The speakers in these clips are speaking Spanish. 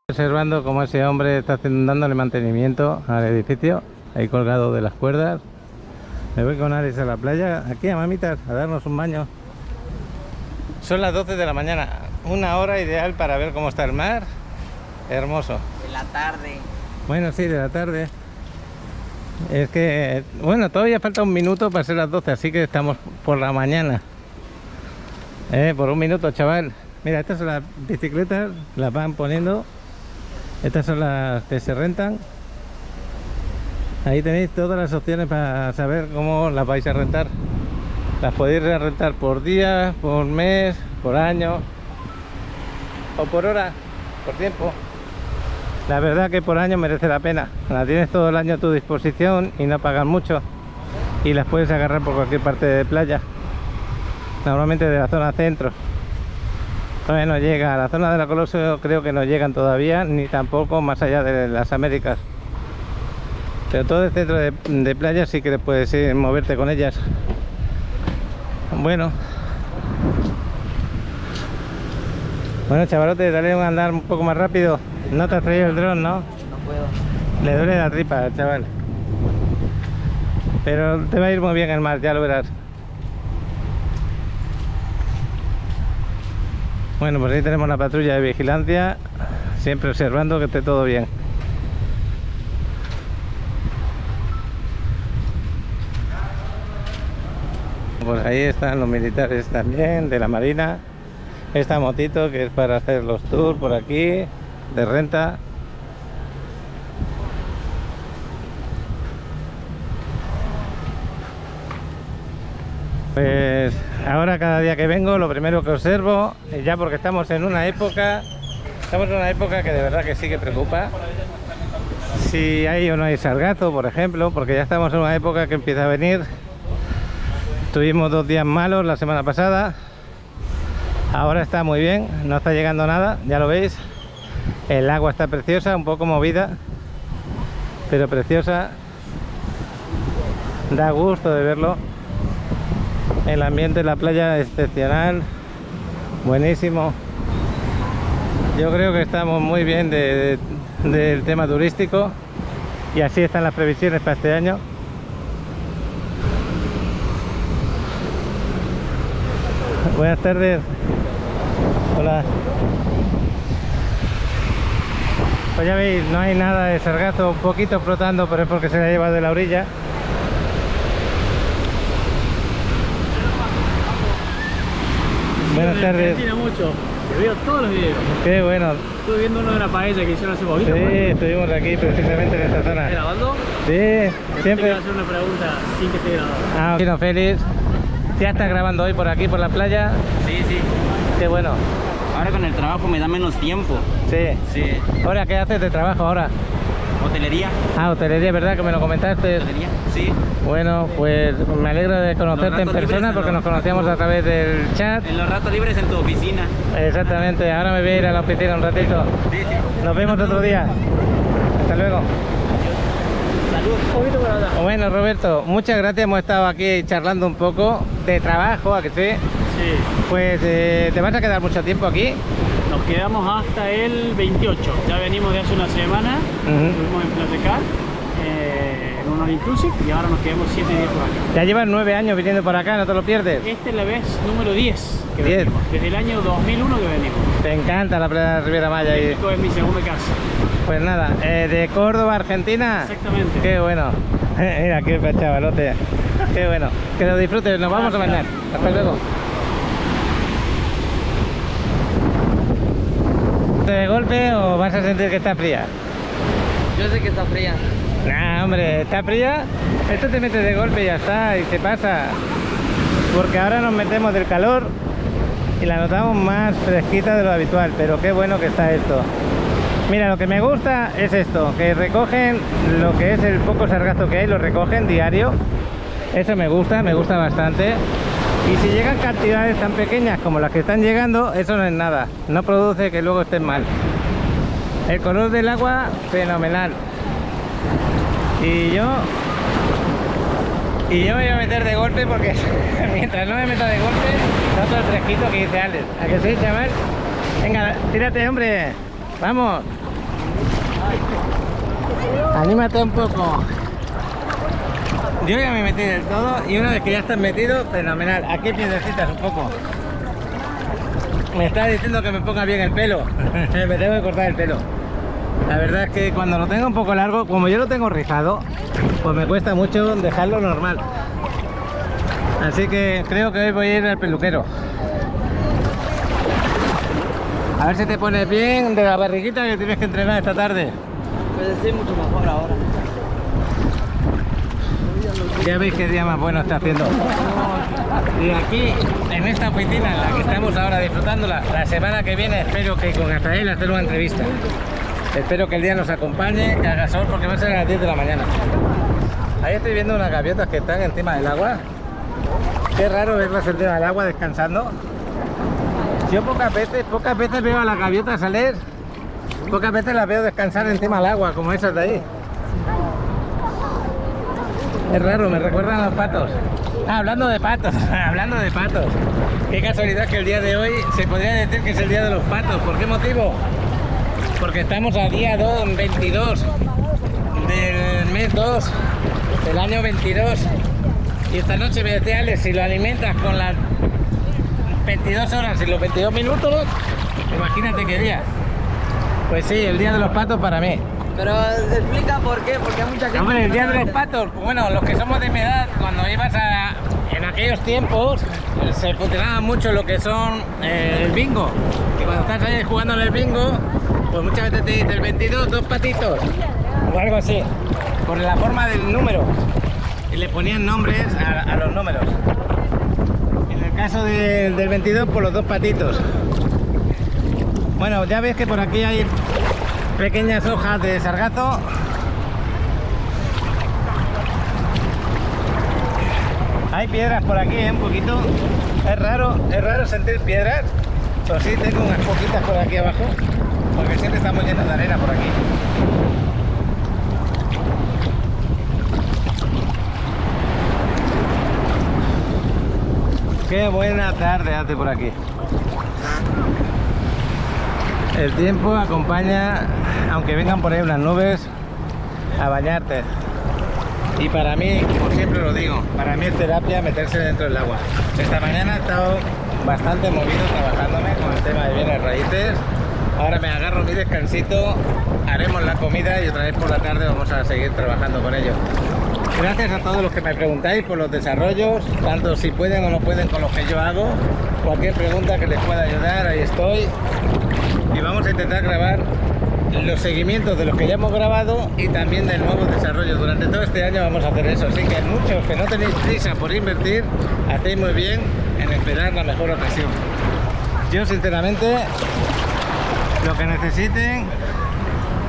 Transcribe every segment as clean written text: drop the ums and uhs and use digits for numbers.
Observando cómo ese hombre está dándole mantenimiento al edificio, ahí colgado de las cuerdas. Me voy con Ares a la playa, aquí a mamitas, a darnos un baño. Son las 12 de la mañana, una hora ideal para ver cómo está el mar. Hermoso. De la tarde. Bueno, sí, de la tarde. Es que, bueno, todavía falta un minuto para ser las 12, así que estamos por la mañana. Por un minuto, chaval. Mira, estas son las bicicletas, las van poniendo. Estas son las que se rentan. Ahí tenéis todas las opciones para saber cómo las vais a rentar. Las podéis rentar por día, por mes, por año o por hora, por tiempo. La verdad que por año merece la pena. La tienes todo el año a tu disposición y no pagas mucho. Y las puedes agarrar por cualquier parte de playa. Normalmente de la zona centro. Todavía no llega. A la zona de la Coloso creo que no llegan todavía, ni tampoco más allá de las Américas. Pero todo el centro de playa sí que puedes moverte con ellas. Bueno, chavalote, dale un andar un poco más rápido. No te has traído el dron, ¿no? No puedo. Le duele la tripa al chaval. Pero te va a ir muy bien el mar, ya lo verás. Bueno, pues ahí tenemos la patrulla de vigilancia, siempre observando que esté todo bien. Pues ahí están los militares también, de la Marina. Esta motito que es para hacer los tours por aquí, de renta. Pues ahora cada día que vengo lo primero que observo, ya porque estamos en una época que de verdad que sí que preocupa, si hay o no hay sargazo, por ejemplo, porque ya estamos en una época que empieza a venir. Tuvimos 2 días malos la semana pasada, ahora está muy bien, no está llegando nada, ya lo veis. El agua está preciosa, un poco movida, pero preciosa, da gusto de verlo. El ambiente de la playa es excepcional, buenísimo. Yo creo que estamos muy bien del tema turístico y así están las previsiones para este año. Buenas tardes. Hola. Pues ya veis, no hay nada de sargazo, un poquito flotando, pero es porque se la ha llevado de la orilla. Buenas tardes. Me mucho. Te veo todos los videos. Qué bueno. Estuve viendo uno de una paella que hicieron hace poquito. Sí, estuvimos aquí precisamente en esta zona. ¿Estás grabando? Sí, Te siempre. quiero hacer una pregunta sin que esté grabando. Ah, bueno, Félix. ¿Ya estás grabando hoy por aquí, por la playa? Sí, sí. Qué bueno. Ahora con el trabajo me da menos tiempo. Sí. Sí. Ahora, ¿qué haces de trabajo ahora? Hotelería. Ah, hotelería, ¿verdad? Que me lo comentaste. Hotelería. Sí. Bueno, pues me alegro de conocerte en ratos persona libres, porque ¿no? nos conocíamos a través del chat. En los ratos libres en tu oficina. Exactamente, ahora me voy a ir a la oficina un ratito. Sí, sí. Nos vemos otro día. Hasta luego. Salud. Un poquito por allá. Bueno, Roberto, muchas gracias. Hemos estado aquí charlando un poco de trabajo, ¿a que sí? Sí. Pues, ¿te vas a quedar mucho tiempo aquí? Nos quedamos hasta el 28. Ya venimos de hace una semana. Estuvimos en Playa Car, en un all inclusive, y ahora nos quedamos 7 días por acá. Ya llevas 9 años viniendo por acá, ¿no te lo pierdes? Esta es la vez número 10 que 10. venimos. Desde el año 2001 que venimos. Te encanta la playa de Riviera Maya. Esto es mi segunda casa. Pues nada, de Córdoba, Argentina. Exactamente. Qué bueno. Mira, qué chavalote. Qué bueno. Que lo disfrutes, nos vamos a bañar. Hasta luego. ¿De golpe o vas a sentir que está fría? Yo sé que está fría. Nah, hombre, ¿está fría? Esto te metes de golpe y ya está, y se pasa. Porque ahora nos metemos del calor y la notamos más fresquita de lo habitual, pero qué bueno que está esto. Mira, lo que me gusta es esto, que recogen lo que es el poco sargazo que hay, lo recogen diario. Eso me gusta bastante. Y si llegan cantidades tan pequeñas como las que están llegando, eso no es nada, no produce que luego estén mal. El color del agua, fenomenal. Y yo me voy a meter de golpe porque mientras no me meta de golpe, noto el fresquito que dice Alex. ¿A que sí, chaval? Venga, tírate, hombre. Vamos. Anímate un poco. Yo ya me metí del todo y una vez que ya estás metido, fenomenal. Aquí piedrecitas un poco. Me está diciendo que me ponga bien el pelo. Me tengo que cortar el pelo. La verdad es que cuando lo tengo un poco largo, como yo lo tengo rizado, pues me cuesta mucho dejarlo normal. Así que creo que hoy voy a ir al peluquero. A ver si te pones bien de la barriguita que tienes que entrenar esta tarde. Pues estoy mucho mejor ahora. Ya veis qué día más bueno está haciendo. Y aquí, en esta oficina en la que estamos ahora disfrutándola, la semana que viene espero que con Azael hacer una entrevista. Espero que el día nos acompañe, que haga sol, porque va a ser a las 10 de la mañana. Ahí estoy viendo unas gaviotas que están encima del agua. Qué raro verlas encima del agua descansando. Yo pocas veces veo a las gaviotas salir. Pocas veces las veo descansar encima del agua, como esas de ahí. Es raro, me recuerdan a los patos. Hablando de patos, hablando de patos. Qué casualidad que el día de hoy se podría decir que es el día de los patos. ¿Por qué motivo? Porque estamos a día 22 del mes 2 del año 22. Y esta noche me decía Alex, si lo alimentas con las 22 horas y los 22 minutos, imagínate qué día. Pues sí, el día de los patos para mí. Pero explica por qué, porque hay mucha gente. Hombre, el que día no de los sabe. patos, bueno, los que somos de mi edad, cuando ibas en aquellos tiempos, se funcionaba mucho lo que son el bingo. Y cuando estás ahí jugando en el bingo, pues muchas veces te dice el 22, 2 patitos, o algo así, por la forma del número. Y le ponían nombres a los números. En el caso del 22, por los 2 patitos. Bueno, ya ves que por aquí hay pequeñas hojas de sargazo. Hay piedras por aquí, un poquito. Es raro sentir piedras, pero sí tengo unas poquitas por aquí abajo, porque siempre estamos llenos de arena por aquí. Qué buena tarde hace por aquí. El tiempo acompaña, aunque vengan por ahí unas nubes, a bañarte. Y para mí, como siempre lo digo, para mí es terapia meterse dentro del agua. Esta mañana he estado bastante movido trabajándome con el tema de bienes raíces. Ahora me agarro mi descansito, haremos la comida y otra vez por la tarde vamos a seguir trabajando con ello. Gracias a todos los que me preguntáis por los desarrollos, tanto si pueden o no pueden con los que yo hago. Cualquier pregunta que les pueda ayudar, ahí estoy. Y vamos a intentar grabar los seguimientos de los que ya hemos grabado y también del nuevo desarrollo. Durante todo este año vamos a hacer eso, así que muchos que no tenéis prisa por invertir, hacéis muy bien en esperar la mejor ocasión. Yo sinceramente, lo que necesiten,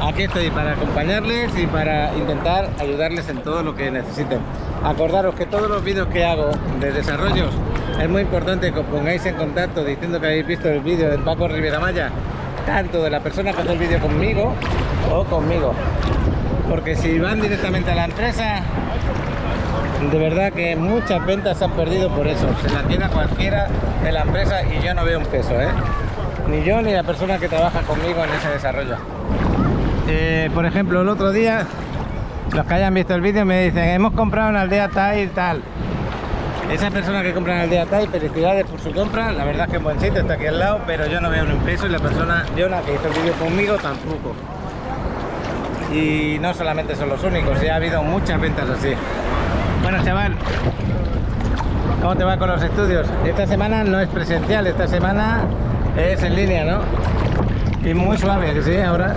aquí estoy para acompañarles y para intentar ayudarles en todo lo que necesiten. Acordaros que todos los vídeos que hago de desarrollos, es muy importante que os pongáis en contacto diciendo que habéis visto el vídeo de Paco Rivera Maya, tanto de la persona que hace el vídeo conmigo o conmigo, porque si van directamente a la empresa, de verdad que muchas ventas se han perdido por eso. Se la queda cualquiera de la empresa y yo no veo un peso, ni yo ni la persona que trabaja conmigo en ese desarrollo. Por ejemplo, el otro día, los que hayan visto el vídeo me dicen, hemos comprado en Aldea tal y tal. Esa persona que compra en Aldea Tai, felicidades por su compra. La verdad es que es buen sitio, está aquí al lado, pero yo no veo un peso y la persona, Jonah, que hizo el vídeo conmigo, tampoco. Y no solamente son los únicos, ya ha habido muchas ventas así. Bueno, chaval, ¿cómo te va con los estudios? Esta semana no es presencial, esta semana es en línea, ¿no? Y muy suave, que sí, ahora.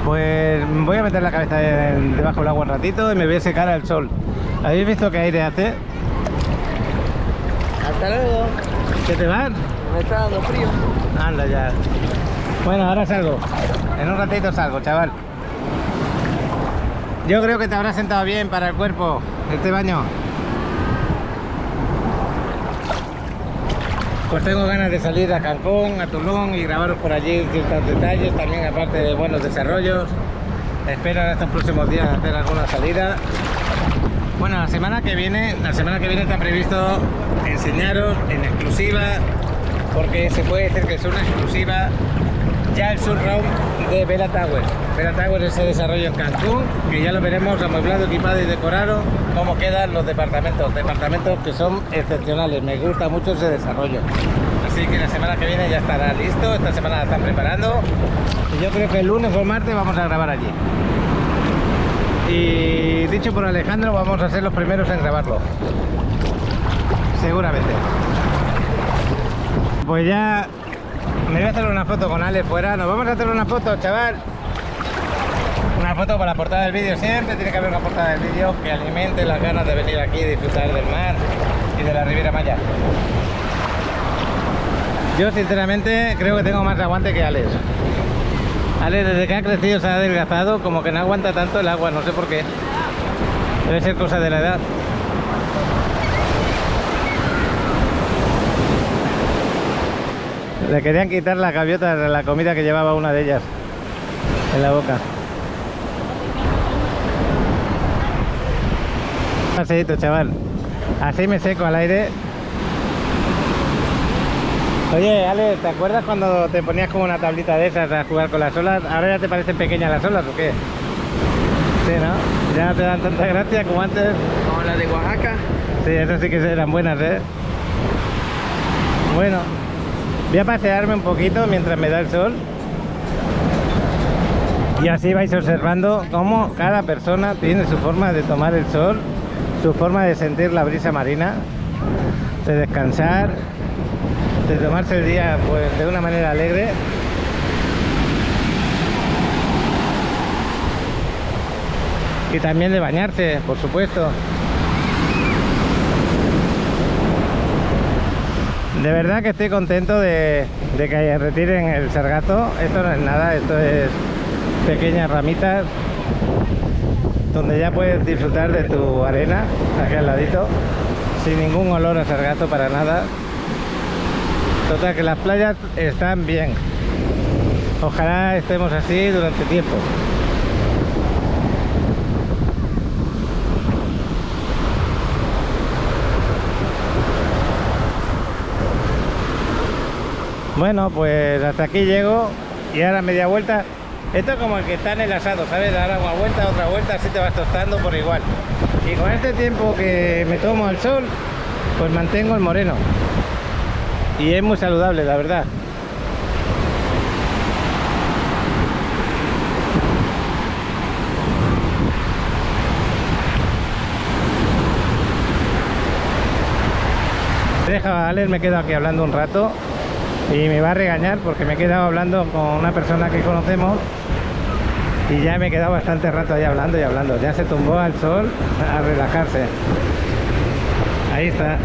Pues voy a meter la cabeza debajo del agua un ratito y me voy a secar al sol. ¿Habéis visto qué aire hace? Hasta luego. ¿Qué te van? Me está dando frío. Anda ya. Bueno, ahora salgo. En un ratito salgo, chaval. Yo creo que te habrá sentado bien para el cuerpo este baño. Pues tengo ganas de salir a Cancún, a Tulum y grabaros por allí ciertos detalles, también aparte de buenos desarrollos. Espero en estos próximos días hacer alguna salida. Bueno, la semana que viene está previsto enseñaros en exclusiva, porque se puede decir que es una exclusiva, ya el Sunroom de Vela Tower. Vela Tower es ese desarrollo en Cancún, que ya lo veremos amueblado, equipado y decorado, cómo quedan los departamentos que son excepcionales. Me gusta mucho ese desarrollo. Así que la semana que viene ya estará listo, esta semana la están preparando y yo creo que el lunes o el martes vamos a grabar allí. Y dicho por Alejandro, vamos a ser los primeros en grabarlo, seguramente. Pues ya me voy a hacer una foto con Ale fuera. Nos vamos a hacer una foto, chaval. Una foto para la portada del vídeo. Siempre tiene que haber una portada del vídeo que alimente las ganas de venir aquí y disfrutar del mar y de la Riviera Maya. Yo sinceramente creo que tengo más aguante que Alex. Alex, desde que ha crecido se ha adelgazado, como que no aguanta tanto el agua, no sé por qué. Debe ser cosa de la edad. Le querían quitar las gaviotas de la comida que llevaba una de ellas en la boca. Un paseíto, chaval. Así me seco al aire. Oye, Ale, ¿te acuerdas cuando te ponías como una tablita de esas a jugar con las olas? ¿Ahora ya te parecen pequeñas las olas o qué? Sí, ¿no? Ya no te dan tanta gracia como antes. Como las de Oaxaca. Sí, esas sí que eran buenas, ¿eh? Bueno. Voy a pasearme un poquito mientras me da el sol y así vais observando cómo cada persona tiene su forma de tomar el sol, su forma de sentir la brisa marina, de descansar, de tomarse el día pues de una manera alegre. Y también de bañarse, por supuesto. De verdad que estoy contento de que retiren el sargazo. Esto no es nada, esto es pequeñas ramitas donde ya puedes disfrutar de tu arena aquí al ladito sin ningún olor a sargazo para nada. Total, que las playas están bien. Ojalá estemos así durante tiempo. Bueno, pues hasta aquí llego y ahora media vuelta. Esto es como el que está en el asado, ¿sabes? Ahora una vuelta, otra vuelta, así te vas tostando por igual. Y con este tiempo que me tomo al sol, pues mantengo el moreno. Y es muy saludable, la verdad. Deja, Alex, me quedo aquí hablando un rato. Y me va a regañar porque me he quedado hablando con una persona que conocemos y ya me he quedado bastante rato ahí hablando y hablando. Ya se tumbó al sol a relajarse. Ahí está.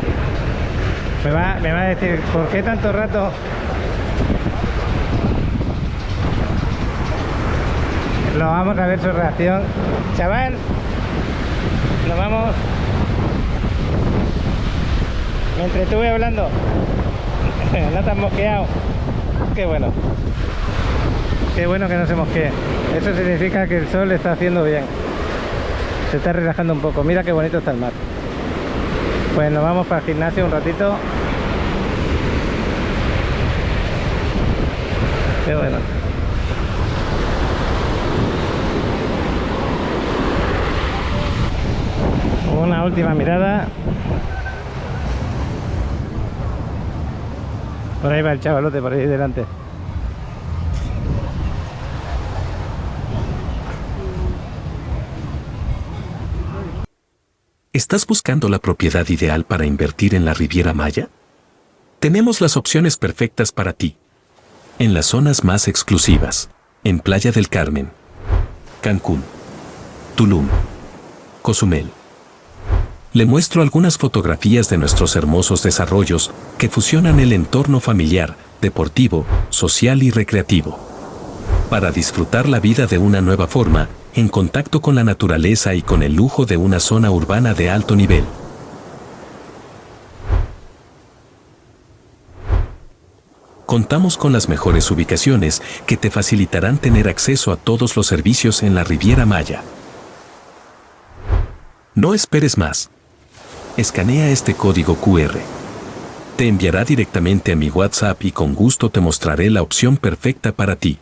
Me va a decir, ¿por qué tanto rato? Lo vamos a ver su reacción. Chaval, nos vamos. Me entretuve hablando. No te has mosqueado. Qué bueno. Qué bueno que no se mosquee. Eso significa que el sol le está haciendo bien. Se está relajando un poco. Mira qué bonito está el mar. Pues nos vamos para el gimnasio un ratito. Qué bueno. Una última mirada. Por ahí va el chavalote, por ahí delante. ¿Estás buscando la propiedad ideal para invertir en la Riviera Maya? Tenemos las opciones perfectas para ti. En las zonas más exclusivas, en Playa del Carmen, Cancún, Tulum, Cozumel. Le muestro algunas fotografías de nuestros hermosos desarrollos que fusionan el entorno familiar, deportivo, social y recreativo. Para disfrutar la vida de una nueva forma, en contacto con la naturaleza y con el lujo de una zona urbana de alto nivel. Contamos con las mejores ubicaciones que te facilitarán tener acceso a todos los servicios en la Riviera Maya. No esperes más. Escanea este código QR. Te enviará directamente a mi WhatsApp y con gusto te mostraré la opción perfecta para ti.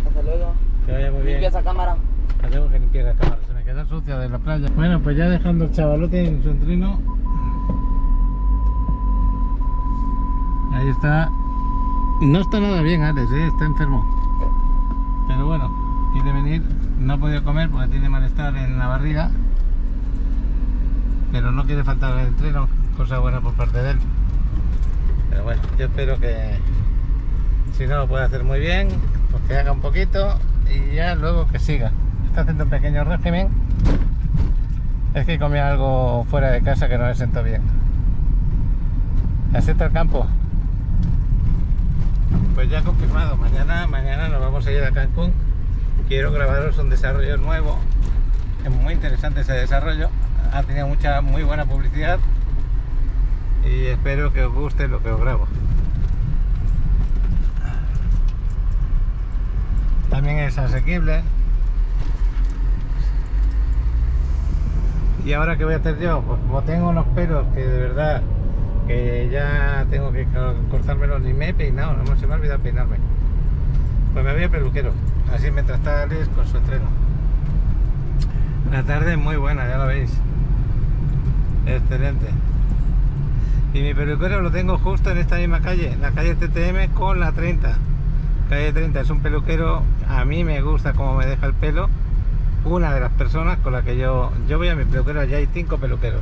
Hasta luego. Que vaya muy bien. Limpia esa cámara. La tengo que limpiar la cámara, se me queda sucia de la playa. Bueno, pues ya dejando el chavalote en su entreno. Ahí está. No está nada bien, Alex, está enfermo. Pero bueno, quiere venir. No ha podido comer porque tiene malestar en la barriga. Pero no quiere faltar el entreno, cosa buena por parte de él. Pero bueno, yo espero que si no lo puede hacer muy bien, pues que haga un poquito y ya luego que siga. Está haciendo un pequeño régimen. Es que comía algo fuera de casa que no le sentó bien. Así está el campo. Pues ya confirmado, mañana nos vamos a ir a Cancún. Quiero grabaros un desarrollo nuevo. Es muy interesante ese desarrollo. Ha tenido muy buena publicidad. Y espero que os guste lo que os grabo. También es asequible. ¿Y ahora qué voy a hacer yo? Pues como tengo unos pelos que de verdad que ya tengo que cortármelos, ni me he peinado, no se me ha olvidado peinarme. Pues me voy al peluquero, así mientras está Alex con su entreno. La tarde es muy buena, ya lo veis. Excelente. Y mi peluquero lo tengo justo en esta misma calle, la calle TTM con la 30. Calle 30 es un peluquero, a mí me gusta cómo me deja el pelo. Una de las personas con la que yo voy a mi peluquero, allá hay 5 peluqueros.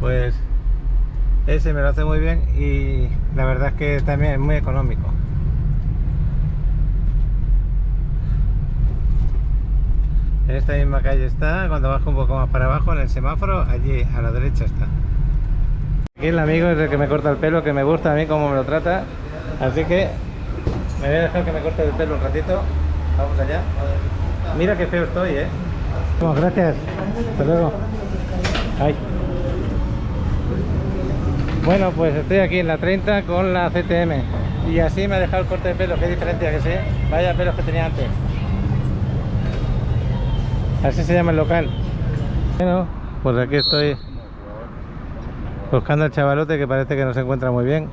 Pues ese me lo hace muy bien y la verdad es que también es muy económico. En esta misma calle está, cuando bajo un poco más para abajo en el semáforo, allí a la derecha está. Aquí el amigo es el que me corta el pelo, que me gusta a mí cómo me lo trata, así que me voy a dejar que me corte el pelo un ratito. Vamos allá. Mira qué feo estoy, Bueno, gracias. Hasta luego. Ay. Bueno, pues estoy aquí en la 30 con la CTM. Y así me ha dejado el corte de pelo. Qué diferencia que sé. Vaya pelos que tenía antes. Así se llama el local. Bueno, pues aquí estoy buscando al chavalote que parece que no se encuentra muy bien.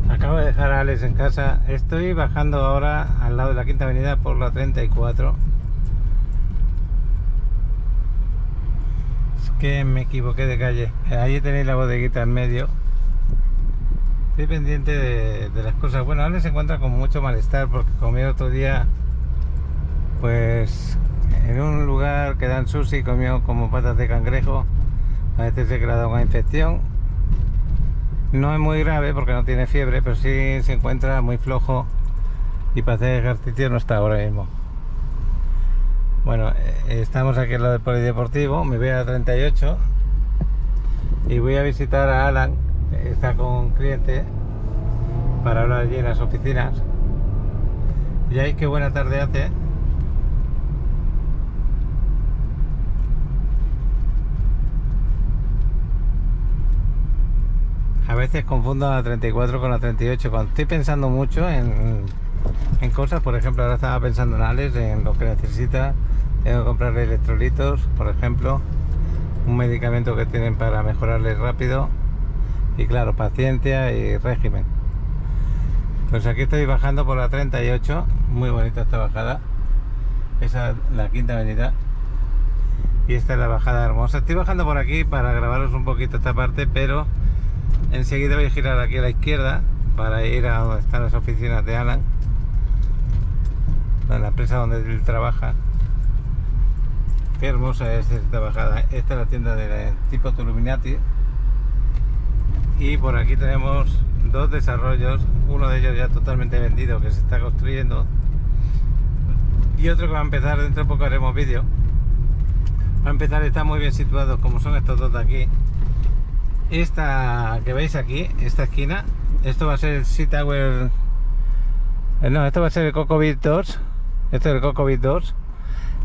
Acabo de dejar a Alex en casa. Estoy bajando ahora al lado de la Quinta Avenida por la 34. Es que me equivoqué de calle. Ahí tenéis la bodeguita en medio. Estoy pendiente de las cosas. Bueno, Alex se encuentra con mucho malestar porque comió otro día, pues en un lugar que dan sushi, comió como patas de cangrejo. Parece ser que le ha dado una infección. No es muy grave porque no tiene fiebre, pero sí se encuentra muy flojo y para hacer ejercicio no está ahora mismo. Bueno, estamos aquí en lo del polideportivo, me voy a la 38 y voy a visitar a Alan, que está con un cliente, para hablar allí en las oficinas. Y ahí qué buena tarde hace. A veces confundo la 34 con la 38 cuando estoy pensando mucho en cosas. Por ejemplo, ahora estaba pensando en Alex, en lo que necesita. Tengo que comprarle electrolitos, por ejemplo, un medicamento que tienen para mejorarle rápido y claro, paciencia y régimen. Pues aquí estoy bajando por la 38, muy bonita esta bajada. Esa es la Quinta Avenida y esta es la bajada hermosa. Estoy bajando por aquí para grabaros un poquito esta parte, pero enseguida voy a girar aquí a la izquierda para ir a donde están las oficinas de Alan, en la empresa donde él trabaja. Qué hermosa es esta bajada. Esta es la tienda de tipo Tuluminati y por aquí tenemos 2 desarrollos, uno de ellos ya totalmente vendido que se está construyendo y otro que va a empezar. Dentro de poco haremos vídeo. Va a empezar, está muy bien situado como son estos dos de aquí. Esta que veis aquí, esta esquina, esto va a ser el Sea Tower, no, esto va a ser el Coco Beach 2. Esto es el Coco Beach 2.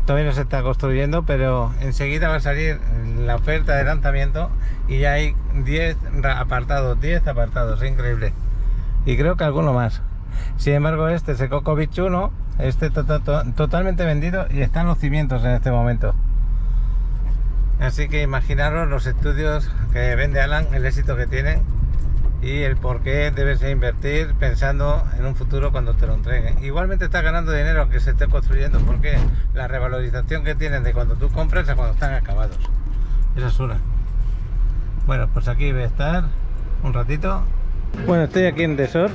Todavía no se está construyendo, pero enseguida va a salir la oferta de lanzamiento y ya hay 10 apartados, increíble. Y creo que alguno más. Sin embargo, este es el Coco Beach 1 Este totalmente vendido y están los cimientos en este momento. Así que imaginaros los estudios que vende Alan, el éxito que tienen y el por qué debes invertir pensando en un futuro cuando te lo entreguen. Igualmente estás ganando dinero aunque se esté construyendo, porque la revalorización que tienen de cuando tú compras a cuando están acabados. Esa es una. Bueno, pues aquí voy a estar un ratito. Bueno, estoy aquí en Desor.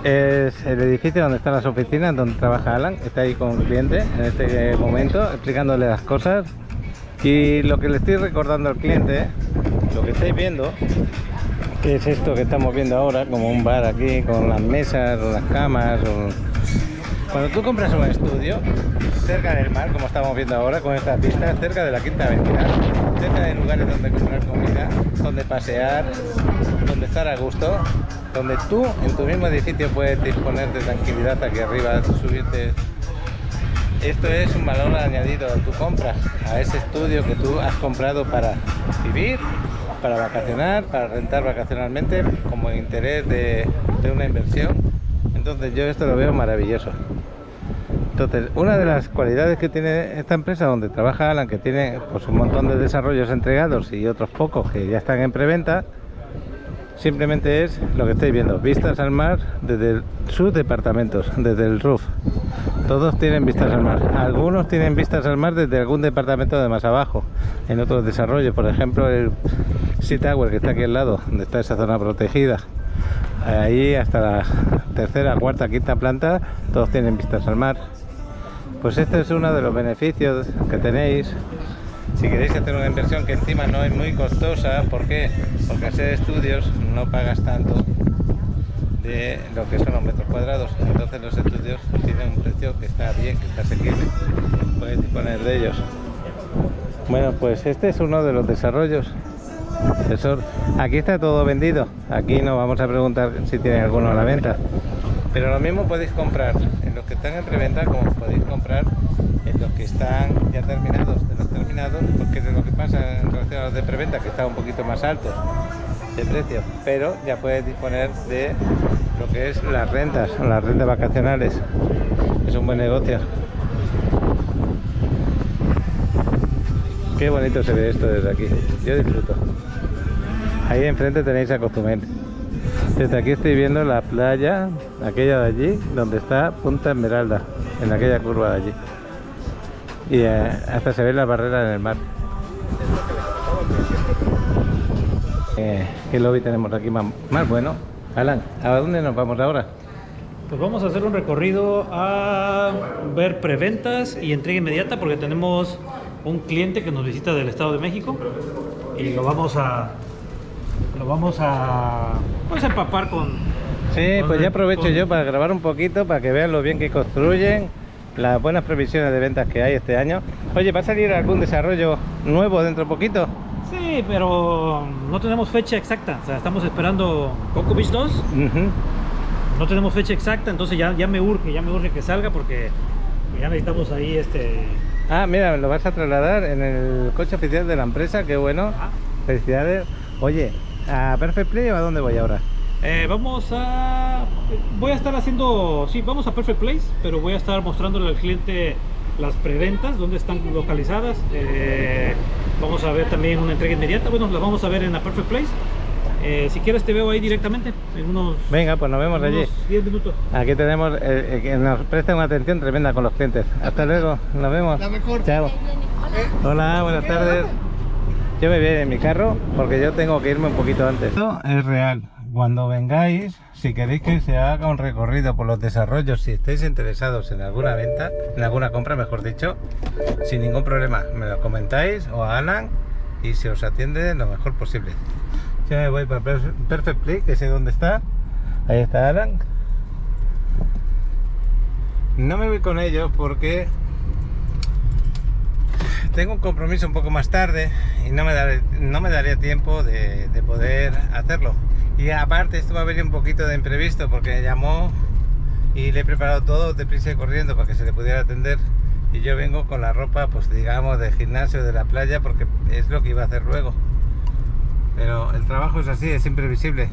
Es el edificio donde están las oficinas, donde trabaja Alan. Está ahí con un cliente en este momento, explicándole las cosas. Y lo que le estoy recordando al cliente, lo que estáis viendo, que es esto que estamos viendo ahora, como un bar aquí, con las mesas, o las camas. Cuando tú compras un estudio cerca del mar, como estamos viendo ahora, con estas vistas, cerca de la Quinta Avenida, cerca de lugares donde comprar comida, donde pasear, donde estar a gusto, donde tú en tu mismo edificio puedes disponer de tranquilidad aquí arriba, subirte. Esto es un valor añadido a tu compra, a ese estudio que tú has comprado para vivir, para vacacionar, para rentar vacacionalmente, como interés de una inversión. Entonces yo esto lo veo maravilloso. Entonces, una de las cualidades que tiene esta empresa donde trabaja Alan, que tiene pues un montón de desarrollos entregados y otros pocos que ya están en preventa, simplemente es lo que estáis viendo, vistas al mar desde sus departamentos, desde el roof. Todos tienen vistas al mar. Algunos tienen vistas al mar desde algún departamento de más abajo, en otros desarrollos. Por ejemplo, el Sea Tower, que está aquí al lado, donde está esa zona protegida. Ahí hasta la tercera, cuarta, quinta planta, todos tienen vistas al mar. Pues este es uno de los beneficios que tenéis si queréis hacer una inversión que encima no es muy costosa. ¿Por qué? Porque al ser estudios no pagas tanto de lo que son los metros cuadrados. Entonces los estudios tienen un precio que está bien, que está asequible, puedes disponer de ellos. Bueno, pues este es uno de los desarrollos. Aquí está todo vendido, aquí no vamos a preguntar si tiene alguno a la venta, pero lo mismo podéis comprar en los que están en preventa como podéis comprar en los que están ya terminados. De los terminados, porque es lo que pasa en relación a los de preventa, que están un poquito más altos de precio, pero ya puedes disponer de lo que es las rentas vacacionales. Es un buen negocio. Qué bonito se ve esto desde aquí, yo disfruto. Ahí enfrente tenéis a Cozumel. Desde aquí estoy viendo la playa, aquella de allí, donde está Punta Esmeralda, en aquella curva de allí. Y hasta se ve la barrera en el mar. ¿Qué lobby tenemos aquí más bueno? Alan, ¿a dónde nos vamos ahora? Pues vamos a hacer un recorrido a ver preventas y entrega inmediata, porque tenemos un cliente que nos visita del Estado de México y lo vamos a pues empapar con... Sí, pues ya aprovecho yo para grabar un poquito, para que vean lo bien que construyen, las buenas previsiones de ventas que hay este año. Oye, ¿va a salir algún desarrollo nuevo dentro de poquito? Sí, pero no tenemos fecha exacta. O sea, estamos esperando Coco Beach 2. No tenemos fecha exacta, entonces ya me urge que salga, porque ya necesitamos ahí Ah, mira, lo vas a trasladar en el coche oficial de la empresa, qué bueno. Felicidades. Oye, ¿a Perfect Play o a dónde voy ahora? Voy a estar haciendo, sí, vamos a Perfect Place, pero voy a estar mostrándole al cliente las preventas, dónde están localizadas. Vamos a ver también una entrega inmediata. Bueno, la vamos a ver en la Perfect Place. Si quieres te veo ahí directamente en unos... Venga, pues nos vemos allí. 10 minutos. Aquí tenemos que nos presta una atención tremenda con los clientes. Hasta luego, nos vemos. La mejor. Chao. Hola, buenas tardes. Yo me voy en mi carro porque yo tengo que irme un poquito antes. Esto es real. Cuando vengáis, si queréis que se haga un recorrido por los desarrollos, si estáis interesados en alguna venta, en alguna compra, mejor dicho, sin ningún problema, me lo comentáis o a Alan y se os atiende lo mejor posible. Yo me voy para Perfect Play, que sé dónde está. Ahí está Alan. No me voy con ellos porque tengo un compromiso un poco más tarde y no me daría tiempo de poder hacerlo. Y aparte esto va a venir un poquito de imprevisto, porque me llamó y le he preparado todo deprisa y corriendo para que se le pudiera atender. Y yo vengo con la ropa, pues digamos, de gimnasio, de la playa, porque es lo que iba a hacer luego. Pero el trabajo es así, es imprevisible.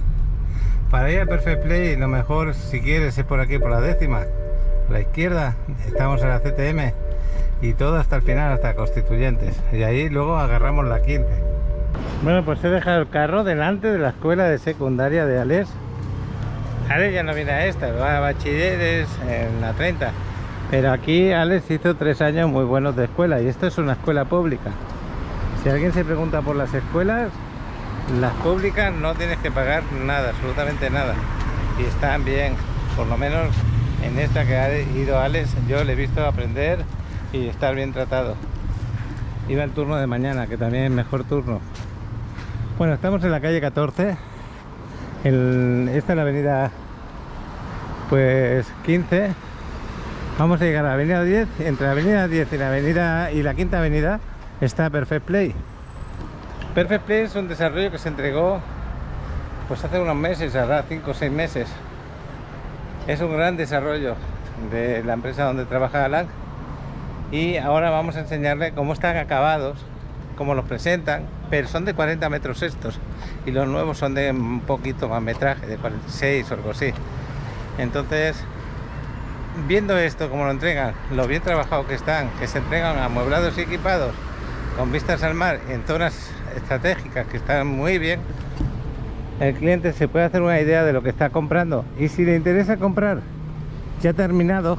Para ir a Perfect Play, lo mejor, si quieres, es por aquí, por la 10ª. la izquierda estamos en la CTM y todo hasta el final, hasta Constituyentes, y ahí luego agarramos la 15. Bueno, pues he dejado el carro delante de la escuela de secundaria de Ales. Ales ya no viene a esta, va a bachilleres en la 30, pero aquí Ales hizo 3 años muy buenos de escuela y esto es una escuela pública. Si alguien se pregunta por las escuelas, las públicas no tienes que pagar nada, absolutamente nada, y están bien. Por lo menos en esta que ha ido Alex, yo le he visto aprender y estar bien tratado. Iba el turno de mañana, que también es mejor turno. Bueno, estamos en la calle 14. Esta es la avenida pues 15. Vamos a llegar a la avenida 10. Entre la avenida 10 y la avenida y la quinta avenida está Perfect Play. Perfect Play es un desarrollo que se entregó pues hace unos meses, ahora 5 o 6 meses. Es un gran desarrollo de la empresa donde trabaja Alan, y ahora vamos a enseñarle cómo están acabados, cómo los presentan, pero son de 40 metros estos y los nuevos son de un poquito más metraje, de 46 o algo así. Entonces, viendo esto, cómo lo entregan, lo bien trabajado que están, que se entregan amueblados y equipados con vistas al mar en zonas estratégicas que están muy bien, el cliente se puede hacer una idea de lo que está comprando, y si le interesa comprar ya terminado,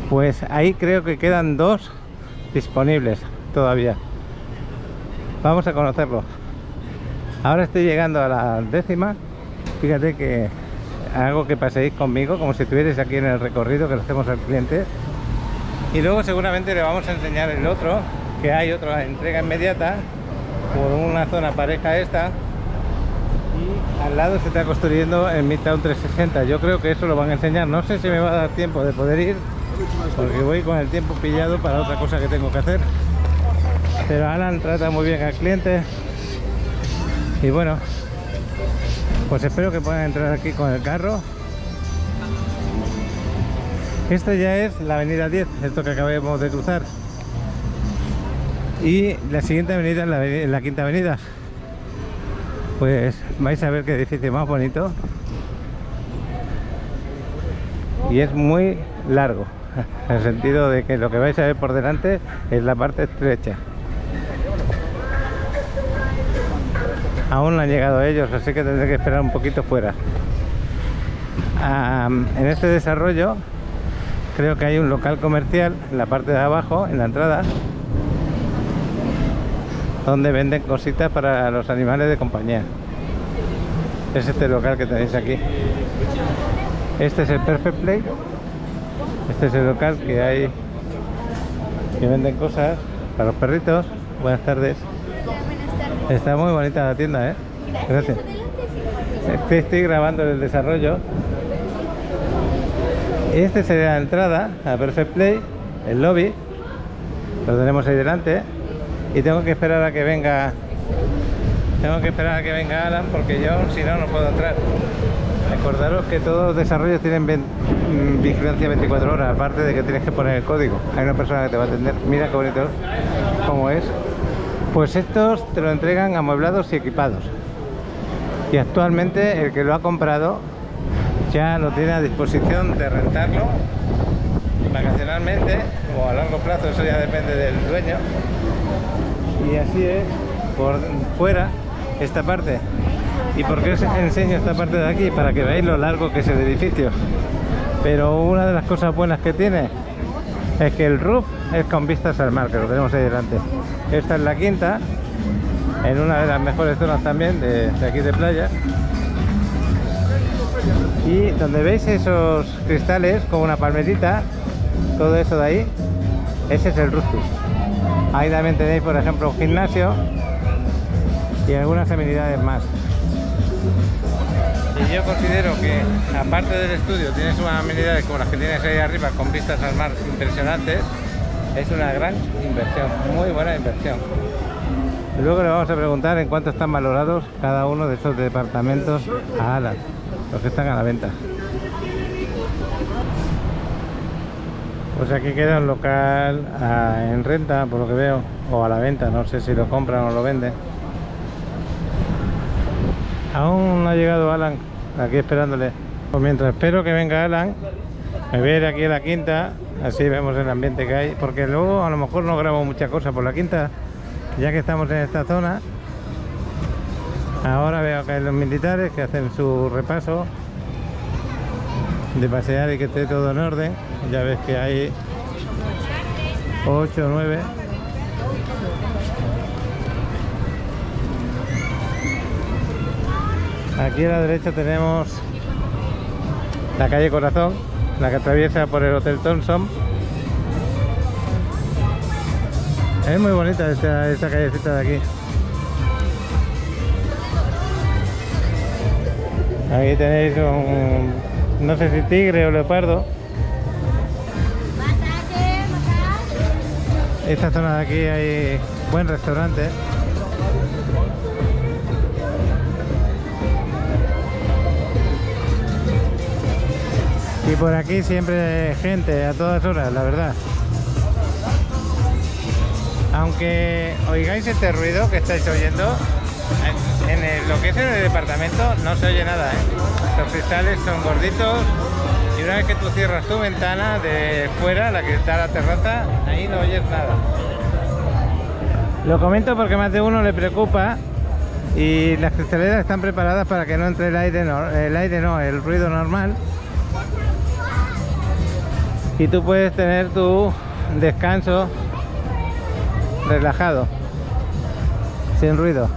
pues ahí creo que quedan 2 disponibles todavía. Vamos a conocerlo. Ahora estoy llegando a la 10ª. Fíjate que hago que paséis conmigo como si estuvierais aquí en el recorrido que le hacemos al cliente, y luego seguramente le vamos a enseñar el otro, que hay otra entrega inmediata por una zona pareja esta, y al lado se está construyendo el Midtown 360. Yo creo que eso lo van a enseñar. No sé si me va a dar tiempo de poder ir, porque voy con el tiempo pillado para otra cosa que tengo que hacer, pero Alan trata muy bien al cliente. Y bueno, pues espero que puedan entrar aquí con el carro. Esto ya es la avenida 10, esto que acabamos de cruzar, y la siguiente avenida es la quinta avenida. Pues vais a ver qué edificio más bonito, y es muy largo, en el sentido de que lo que vais a ver por delante es la parte estrecha. Aún no han llegado ellos, así que tendré que esperar un poquito fuera. En este desarrollo creo que hay un local comercial en la parte de abajo, en la entrada, donde venden cositas para los animales de compañía. Es este local que tenéis aquí. Este es el Perfect Play. Este es el local que hay, que venden cosas para los perritos. Buenas tardes. Está muy bonita la tienda, ¿eh? Gracias. Estoy grabando el desarrollo. Este sería la entrada a Perfect Play, el lobby. Lo tenemos ahí delante. Y tengo que esperar a que venga. Alan, porque yo si no puedo entrar. Recordaros que todos los desarrollos tienen vigilancia 24 horas, aparte de que tienes que poner el código. Hay una persona que te va a atender. Mira qué bonito cómo es. Pues estos te lo entregan amueblados y equipados. Y actualmente el que lo ha comprado ya lo tiene a disposición de rentarlo vacacionalmente o a largo plazo, eso ya depende del dueño. Y así es por fuera esta parte. ¿Y por qué os enseño esta parte de aquí? Para que veáis lo largo que es el edificio. Pero una de las cosas buenas que tiene es que el roof es con vistas al mar, que lo tenemos ahí delante. Esta es la quinta, en una de las mejores zonas también de aquí de playa. Y donde veis esos cristales con una palmerita, todo eso de ahí, ese es el rooftop. Ahí también tenéis, por ejemplo, un gimnasio y algunas amenidades más. Y yo considero que, aparte del estudio, tienes unas amenidades como las que tienes ahí arriba con vistas al mar impresionantes. Es una gran inversión, muy buena inversión. Luego le vamos a preguntar en cuánto están valorados cada uno de estos departamentos a Alan, los que están a la venta. Pues aquí queda un local en renta, por lo que veo, o a la venta, no sé si lo compran o lo venden. Aún no ha llegado Alan, aquí esperándole. Pues mientras espero que venga Alan, ver aquí en la quinta, así vemos el ambiente que hay, porque luego a lo mejor no grabo mucha cosa por la quinta, ya que estamos en esta zona. Ahora veo que hay los militares que hacen su repaso de pasear y que esté todo en orden. Ya ves que hay 8 o 9. Aquí a la derecha tenemos la calle Corazón, la que atraviesa por el Hotel Thompson. Es muy bonita esta callecita de aquí. Aquí tenéis un, no sé si tigre o leopardo. Esta zona de aquí hay buen restaurante. Y por aquí siempre gente a todas horas, la verdad. Aunque oigáis este ruido que estáis oyendo, lo que es en el departamento no se oye nada, ¿eh? Los cristales son gorditos y una vez que tú cierras tu ventana de fuera, la que está a la terraza, ahí no oyes nada. Lo comento porque más de uno le preocupa y las cristaleras están preparadas para que no entre el ruido normal. Y tú puedes tener tu descanso relajado, sin ruido.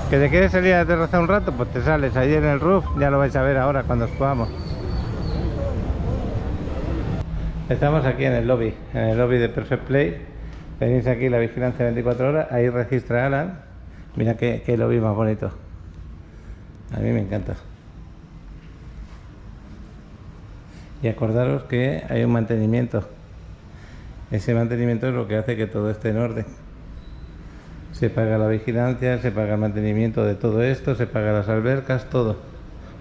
¿Que te quieres salir a la terraza un rato? Pues te sales ahí en el roof, ya lo vais a ver ahora cuando subamos. Estamos aquí en el lobby de Perfect Play. Tenéis aquí la vigilancia 24 horas, ahí registra Alan. Mira qué lobby más bonito. A mí me encanta. Y acordaros que hay un mantenimiento. Ese mantenimiento es lo que hace que todo esté en orden. Se paga la vigilancia, se paga el mantenimiento de todo esto, se paga las albercas, todo,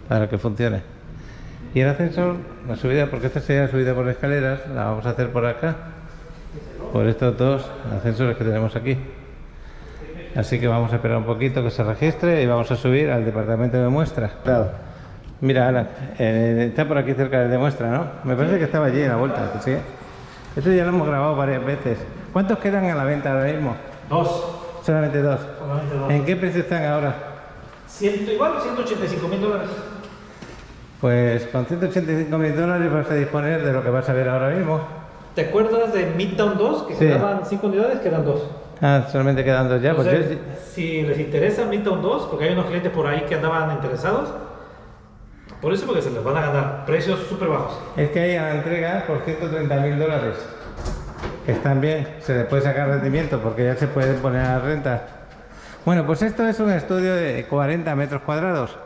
para que funcione. Y el ascensor, la subida, porque esta sería la subida por escaleras, la vamos a hacer por acá, por estos dos ascensores que tenemos aquí. Así que vamos a esperar un poquito que se registre y vamos a subir al departamento de muestras. Claro. Mira, Alan, está por aquí cerca del de muestra, ¿no? Me parece que estaba allí en la vuelta, ¿sí? Esto ya lo hemos grabado varias veces. ¿Cuántos quedan a la venta ahora mismo? 2. Solamente dos. Solamente 2. ¿En qué precio están ahora? Igual, $185.000. Pues con $185.000 vas a disponer de lo que vas a ver ahora mismo. ¿Te acuerdas de Midtown 2? Que Sí. quedaban 5 unidades, quedan 2. Ah, solamente quedan dos ya. Entonces, Pues si les interesa Midtown 2, porque hay unos clientes por ahí que andaban interesados, por eso porque se les van a ganar precios súper bajos. es que hay a la entrega por $130.000. Están bien, se les puede sacar rendimiento porque ya se pueden poner a renta. Bueno, pues esto es un estudio de 40 metros cuadrados.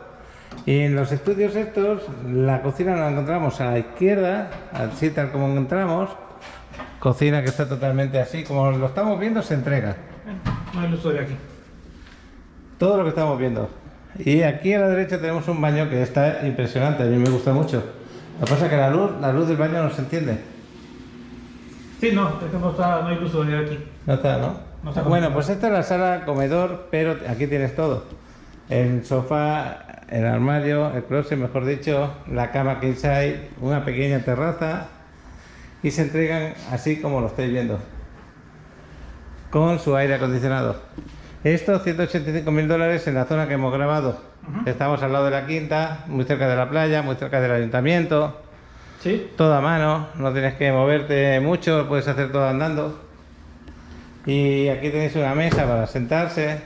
Y en los estudios estos, la cocina la encontramos a la izquierda, así tal como encontramos. Cocina que está totalmente así, como lo estamos viendo, se entrega. No hay luz todavía aquí. Todo lo que estamos viendo. Y aquí a la derecha tenemos un baño que está impresionante, a mí me gusta mucho. Lo que pasa es que la luz del baño no se entiende. Sí, no, es que no hay luz todavía aquí. No está, ¿no? No está Bueno, pues esta es la sala comedor, pero aquí tienes todo. El sofá, el armario, el closet, mejor dicho, la cama king size, una pequeña terraza. Y se entregan así como lo estáis viendo, con su aire acondicionado. Esto, $185.000 en la zona que hemos grabado. Estamos al lado de la quinta, muy cerca de la playa, muy cerca del ayuntamiento. Sí. Todo a mano, no tienes que moverte mucho, puedes hacer todo andando. Y aquí tenéis una mesa para sentarse,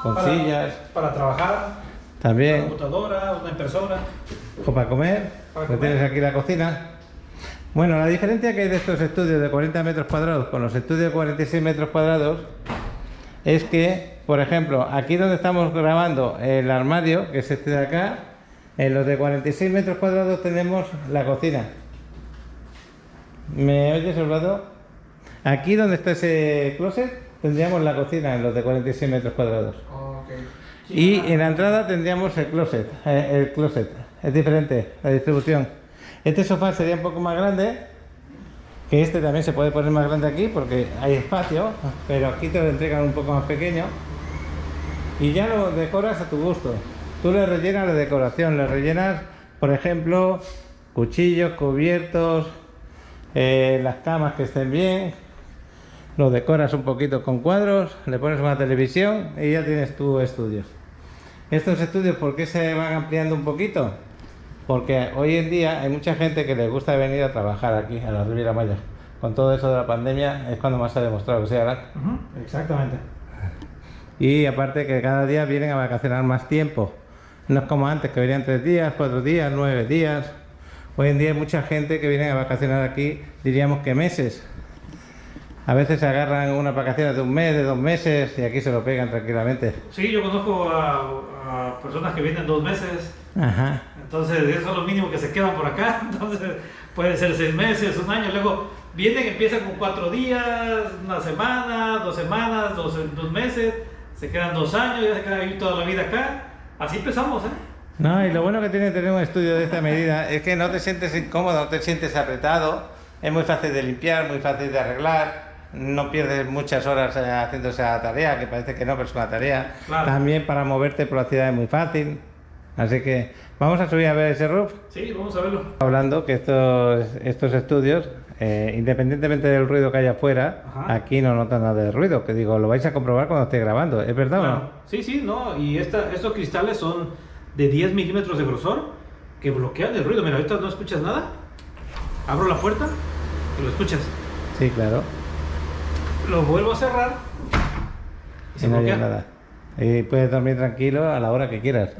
con sillas. Para trabajar, También. una computadora, una impresora. O para comer, Para pues comer. tienes aquí la cocina. Bueno, la diferencia que hay de estos estudios de 40 metros cuadrados con los estudios de 46 metros cuadrados es que, por ejemplo, aquí donde estamos grabando el armario, que es este de acá, en los de 46 metros cuadrados tenemos la cocina. ¿Me oyes, Osvaldo? Aquí donde está ese closet tendríamos la cocina en los de 46 metros cuadrados. Y en la entrada tendríamos el closet. Es diferente la distribución. Este sofá sería un poco más grande, que este también se puede poner más grande aquí porque hay espacio, pero aquí te lo entregan un poco más pequeño. Y ya lo decoras a tu gusto. Tú le rellenas la decoración, le rellenas, por ejemplo, cuchillos, cubiertos, las camas que estén bien, lo decoras un poquito con cuadros, le pones una televisión y ya tienes tu estudio. Estos estudios, ¿por qué se van ampliando un poquito? Porque hoy en día hay mucha gente que les gusta venir a trabajar aquí, a la Riviera Maya. Con todo eso de la pandemia es cuando más se ha demostrado que sea grande. Exactamente. Y aparte que cada día vienen a vacacionar más tiempo. No es como antes, que venían 3 días, 4 días, 9 días. Hoy en día hay mucha gente que viene a vacacionar aquí, diríamos que meses. A veces se agarran unas vacaciones de 1 mes, de 2 meses y aquí se lo pegan tranquilamente. Sí, yo conozco a personas que vienen 2 meses. Ajá. Entonces, eso es lo mínimo que se quedan por acá. Entonces, puede ser 6 meses, 1 año. Luego vienen, empiezan con 4 días, 1 semana, 2 semanas, 2 meses. Se quedan 2 años, ya se quedan ahí toda la vida acá. Así empezamos, ¿eh? No, y lo bueno que tiene tener un estudio de esta medida es que no te sientes incómodo, no te sientes apretado. Es muy fácil de limpiar, muy fácil de arreglar. No pierdes muchas horas haciendo esa tarea, que parece que no, pero es una tarea. Claro. También para moverte por la ciudad es muy fácil. Así que vamos a subir a ver ese roof. Sí, vamos a verlo. Hablando que estos estudios, independientemente del ruido que haya afuera, Ajá. aquí no notan nada de ruido. Que digo, lo vais a comprobar cuando esté grabando. ¿Es verdad o no? Claro. Sí, sí, no. Y estos cristales son de 10 milímetros de grosor que bloquean el ruido. Mira, ahorita no escuchas nada. Abro la puerta y lo escuchas. Sí, claro. Lo vuelvo a cerrar y se Y no hay bloquea. nada. Y puedes dormir tranquilo a la hora que quieras.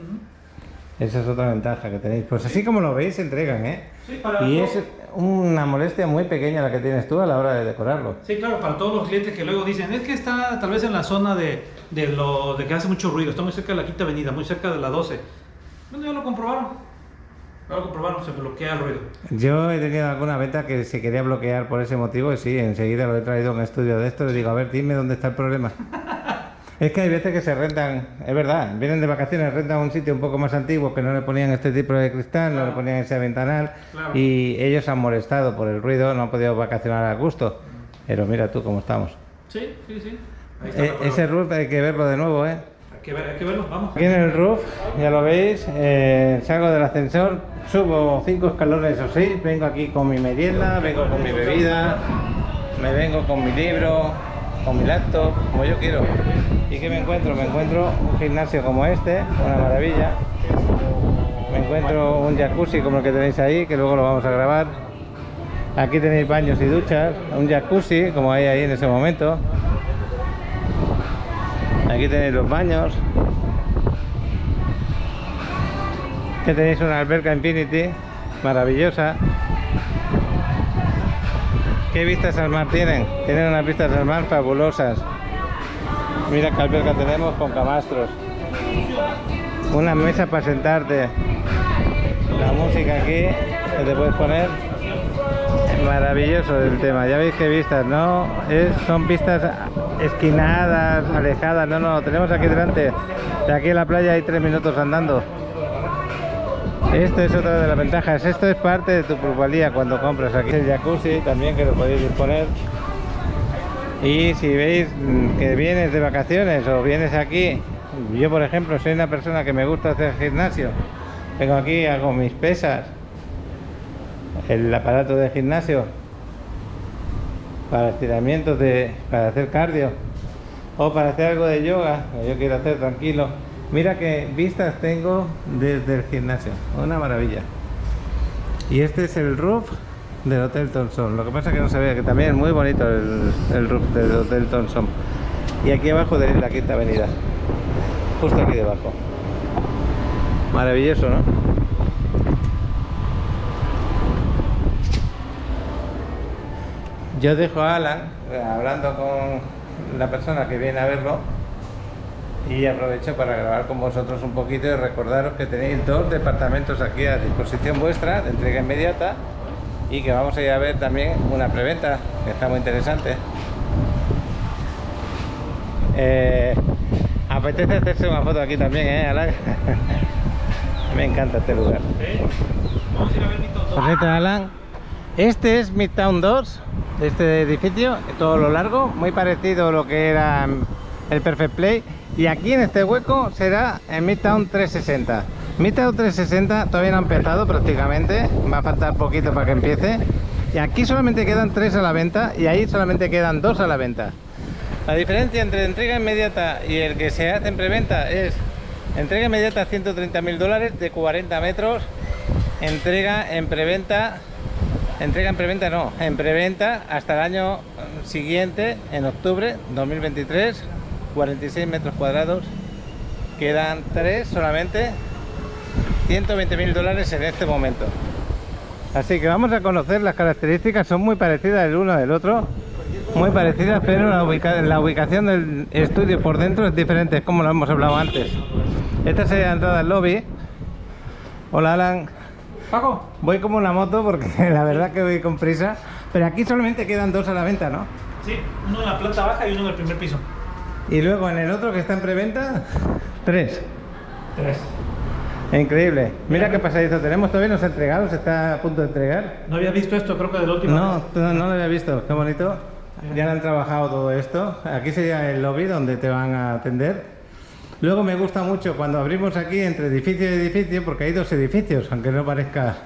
Esa es otra ventaja que tenéis. Pues así como lo veis, se entregan, ¿eh? Sí, para Y todo- es una molestia muy pequeña la que tienes tú a la hora de decorarlo. Sí, claro, para todos los clientes que luego dicen, es que está tal vez en la zona de que hace mucho ruido, está muy cerca de la Quinta Avenida, muy cerca de la 12. Bueno, ya lo comprobaron. Ya lo comprobaron, se bloquea el ruido. Yo he tenido alguna venta que se quería bloquear por ese motivo y sí, enseguida lo he traído a un estudio de esto y le digo, a ver, dime dónde está el problema. Es que hay veces que se rentan, es verdad, vienen de vacaciones, rentan un sitio un poco más antiguo que no le ponían este tipo de cristal, no le ponían ese ventanal Claro. y ellos se han molestado por el ruido, no han podido vacacionar a gusto. Pero mira tú cómo estamos. Sí, sí, sí. Ahí está la prueba. Ese roof hay que verlo de nuevo, ¿eh? Hay que verlo, vamos. Aquí en el roof, ya lo veis, salgo del ascensor, subo 5 escalones o 6, vengo aquí con mi merienda, vengo con mi bebida, me vengo con mi libro, con mi laptop, como yo quiero. ¿Y qué me encuentro? Me encuentro un gimnasio como este, una maravilla. Me encuentro un jacuzzi como el que tenéis ahí, que luego lo vamos a grabar. Aquí tenéis baños y duchas, un jacuzzi como hay ahí en ese momento. Aquí tenéis los baños. Aquí tenéis una alberca Infinity maravillosa. ¿Qué vistas al mar tienen? Tienen unas vistas al mar fabulosas. Mira qué alberca tenemos con camastros. Una mesa para sentarte. La música aquí que te puedes poner. Maravilloso el tema. Ya veis qué vistas, ¿no? Son vistas esquinadas, alejadas. No, no, tenemos aquí delante. De aquí a la playa hay 3 minutos andando. Esto es otra de las ventajas. Esto es parte de tu plusvalía cuando compras aquí. El jacuzzi también, que lo podéis disponer. Y si veis que vienes de vacaciones o vienes aquí, yo por ejemplo soy una persona que me gusta hacer gimnasio. Vengo aquí, hago mis pesas, el aparato de gimnasio para estiramientos, para hacer cardio o para hacer algo de yoga que yo quiero hacer tranquilo. Mira qué vistas tengo desde el gimnasio, una maravilla. Y este es el roof del Hotel Thompson. Lo que pasa es que no se ve, que también es muy bonito el roof del Hotel Thompson. Y aquí abajo tenéis la Quinta Avenida, justo aquí debajo. Maravilloso, ¿no? Yo dejo a Alan hablando con la persona que viene a verlo y aprovecho para grabar con vosotros un poquito y recordaros que tenéis 2 departamentos aquí a disposición vuestra de entrega inmediata y que vamos a ir a ver también una preventa que está muy interesante. Apetece hacerse una foto aquí también, Alan. Me encanta este lugar. Vamos a ir a ver mi todo. Perfecto, Alan. Este es Midtown 2, este edificio, todo lo largo, muy parecido a lo que era el Perfect Play. Y aquí en este hueco será en Midtown 360. Midtown 360 todavía no ha empezado prácticamente, va a faltar poquito para que empiece. Y aquí solamente quedan 3 a la venta y ahí solamente quedan 2 a la venta. La diferencia entre entrega inmediata y el que se hace en preventa es entrega inmediata $130.000 de 40 metros, entrega en preventa hasta el año siguiente, en octubre 2023, 46 metros cuadrados, quedan 3 solamente, $120.000 en este momento. Así que vamos a conocer las características, son muy parecidas el uno del otro, muy parecidas, pero la ubicación del estudio por dentro es diferente, como lo hemos hablado antes. Esta sería la entrada al lobby. Hola, Alan. Paco. Voy como una moto porque la verdad que voy con prisa, pero aquí solamente quedan 2 a la venta, ¿no? Sí, uno en la planta baja y uno en el primer piso. Y luego en el otro que está en preventa, 3. 3. Increíble. Mira qué pasadizo tenemos, todavía no se ha entregado, se está a punto de entregar. No había visto esto, creo que de la última vez. No lo había visto, qué bonito. Ya lo han trabajado todo esto. Aquí sería el lobby donde te van a atender. Luego me gusta mucho cuando abrimos aquí entre edificio y edificio, porque hay 2 edificios, aunque no parezca.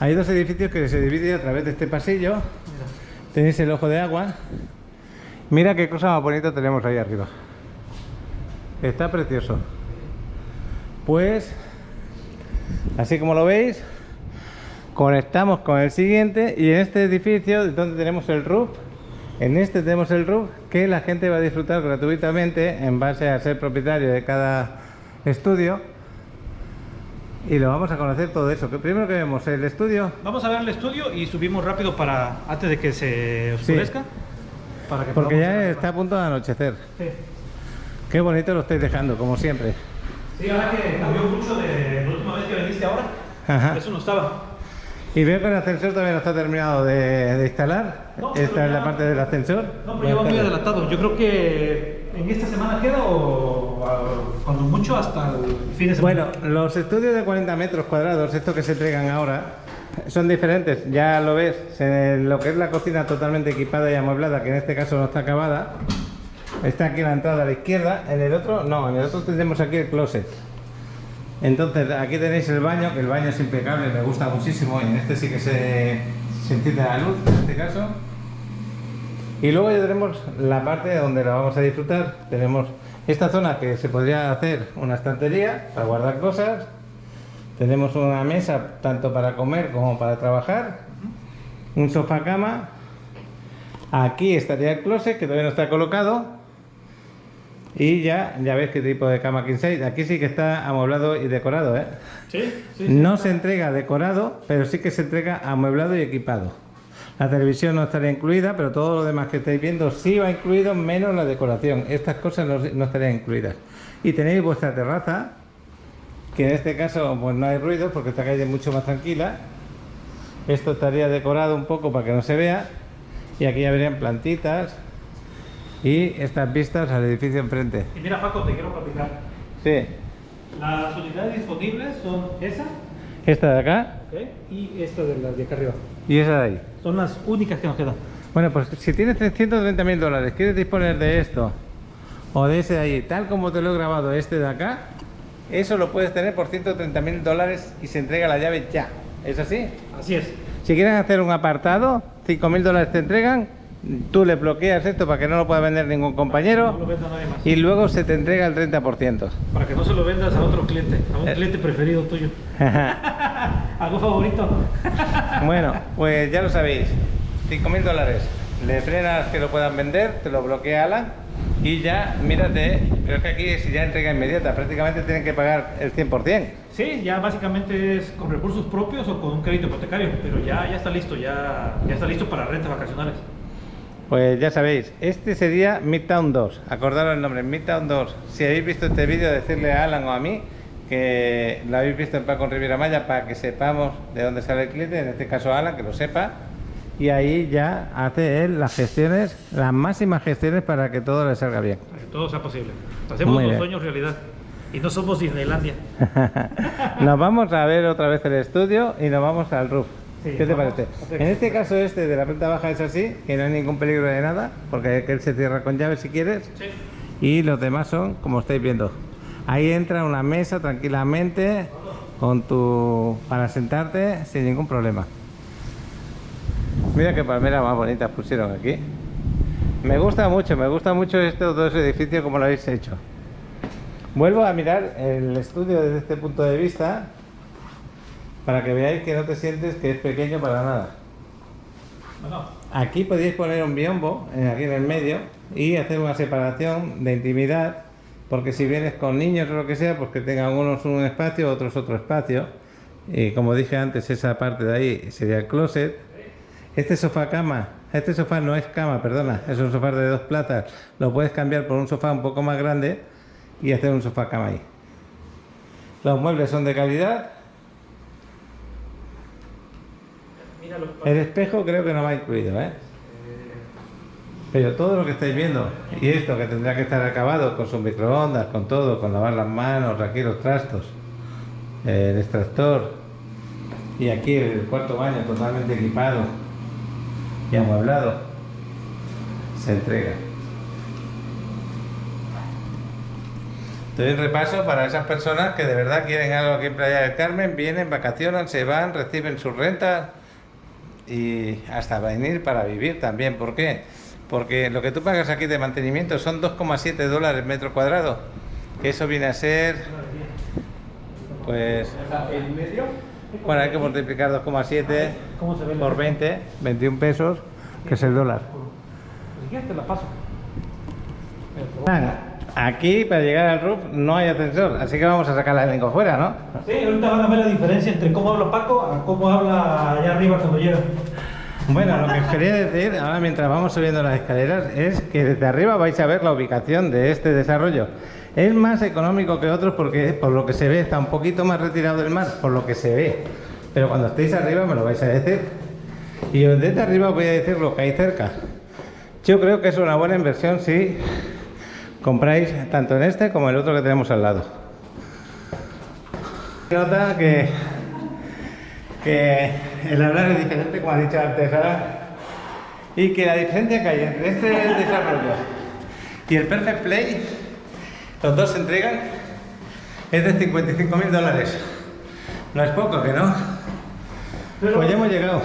Hay 2 edificios que se dividen a través de este pasillo. Mira. Tenéis el ojo de agua. Mira qué cosa más bonita tenemos ahí arriba. Está precioso. Pues, así como lo veis, conectamos con el siguiente y en este edificio donde tenemos el roof, en este tenemos el roof que la gente va a disfrutar gratuitamente en base a ser propietario de cada estudio. Y lo vamos a conocer todo eso. Primero que vemos el estudio. Vamos a ver el estudio y subimos rápido para antes de que se oscurezca. Sí. Para que Porque ya está a punto de anochecer. Sí. Qué bonito lo estáis dejando, como siempre. Sí, ahora que cambió mucho de la última vez que viniste ahora. Ajá. Eso no estaba. Y veo que el ascensor todavía no está terminado de instalar. No, Esta es la parte del ascensor. No, pero lleva muy adelantado. Yo creo que en esta semana queda o cuando mucho hasta el fin de semana. Bueno, los estudios de 40 metros cuadrados, estos que se entregan ahora, son diferentes. Ya lo ves, en lo que es la cocina totalmente equipada y amueblada, que en este caso no está acabada. Está aquí la entrada a la izquierda. En el otro, no, en el otro tendremos aquí el closet. Entonces, aquí tenéis el baño, que el baño es impecable, me gusta muchísimo. Y en este sí que se entiende la luz, en este caso. Y luego ya tenemos la parte donde la vamos a disfrutar. Tenemos esta zona que se podría hacer una estantería para guardar cosas. Tenemos una mesa tanto para comer como para trabajar. Un sofá cama. Aquí estaría el closet, que todavía no está colocado. Y ya ves qué tipo de cama king size. Aquí sí que está amueblado y decorado, ¿eh? Sí. No se entrega decorado, pero sí que se entrega amueblado y equipado. La televisión no estaría incluida, pero todo lo demás que estáis viendo sí va incluido, menos la decoración. Estas cosas no estarían incluidas. Y tenéis vuestra terraza, que en este caso pues no hay ruido porque esta calle es mucho más tranquila. Esto estaría decorado un poco para que no se vea. Y aquí ya verían plantitas y estas vistas al edificio enfrente. Y mira, Paco, te quiero platicar. Sí. Las unidades disponibles son esa, Esta de acá, ¿okay? Y esta de las de acá arriba. y esa de ahí. Son las únicas que nos quedan. Bueno, pues si tienes $130.000, quieres disponer de esto o de ese de ahí, tal como te lo he grabado este de acá, eso lo puedes tener por $130.000 y se entrega la llave ya. ¿Es así? Así es. Si quieren hacer un apartado, $5.000 te entregan, tú le bloqueas esto para que no lo pueda vender ningún compañero No lo venda nadie más. y luego se te entrega el 30%. Para que no se lo vendas a otro cliente, a un cliente preferido tuyo. ¿Algo favorito? Bueno, pues ya lo sabéis, $5.000. Le frenas que lo puedan vender, te lo bloquea Alan y ya, mírate, pero es que aquí es ya entrega inmediata, prácticamente tienen que pagar el 100%. Sí, ya básicamente es con recursos propios o con un crédito hipotecario, pero ya está listo, ya está listo para rentas vacacionales. Pues ya sabéis, este sería Midtown 2, acordaros el nombre, Midtown 2. Si habéis visto este vídeo, decirle a Alan o a mí que lo habéis visto en Paco en Riviera Maya para que sepamos de dónde sale el cliente, en este caso Alan, que lo sepa. Y ahí ya hace él las gestiones, las máximas gestiones para que todo le salga bien. Para que todo sea posible. Hacemos Muy los bien. sueños realidad. Y no somos Disneylandia. Nos vamos a ver otra vez el estudio y nos vamos al roof. Sí, ¿Qué te vamos. parece? Ok. En este caso este de la planta baja es así, que no hay ningún peligro de nada, porque él se cierra con llave si quieres. Sí. Y los demás son como estáis viendo. Ahí entra una mesa tranquilamente para sentarte sin ningún problema. Mira qué palmeras más bonitas pusieron aquí. Me gusta mucho estos dos edificios como lo habéis hecho. Vuelvo a mirar el estudio desde este punto de vista para que veáis que no te sientes que es pequeño para nada. Aquí podéis poner un biombo aquí en el medio y hacer una separación de intimidad, porque si vienes con niños o lo que sea, pues que tengan unos un espacio, otros otro espacio. Y como dije antes, esa parte de ahí sería el closet. Este sofá no es cama, perdona, es un sofá de 2 plazas. Lo puedes cambiar por un sofá un poco más grande y hacer un sofá cama ahí. Los muebles son de calidad. El espejo creo que no va incluido, ¿eh? Pero todo lo que estáis viendo, y esto que tendrá que estar acabado con sus microondas, con todo, con lavar las manos, aquí los trastos, el extractor, y aquí el cuarto baño totalmente equipado y amueblado, se entrega. Doy un repaso para esas personas que de verdad quieren algo aquí en Playa del Carmen, vienen, vacacionan, se van, reciben sus rentas y hasta venir para vivir también. ¿Por qué? Porque lo que tú pagas aquí de mantenimiento son 2,7 dólares metro cuadrado, que eso viene a ser, pues, bueno, hay que multiplicar 2,7 por 20, 21 pesos, que es el dólar. Aquí para llegar al roof no hay ascensor, así que vamos a sacar la lengua fuera, ¿no? Sí, ahorita van a ver la diferencia entre cómo habla Paco a cómo habla allá arriba cuando llega. Bueno, lo que os quería decir ahora mientras vamos subiendo las escaleras es que desde arriba vais a ver la ubicación de este desarrollo. Es más económico que otros porque por lo que se ve está un poquito más retirado del mar, por lo que se ve. Pero cuando estéis arriba me lo vais a decir. Y desde arriba os voy a decir lo que hay cerca. Yo creo que es una buena inversión si compráis tanto en este como en el otro que tenemos al lado. Se nota que el hablar es diferente, como ha dicho antes Sara, y que la diferencia que hay entre este desarrollo y el Perfect Play, los dos se entregan, es de 55.000 dólares. No es poco, ¿que no? Pues ya hemos llegado.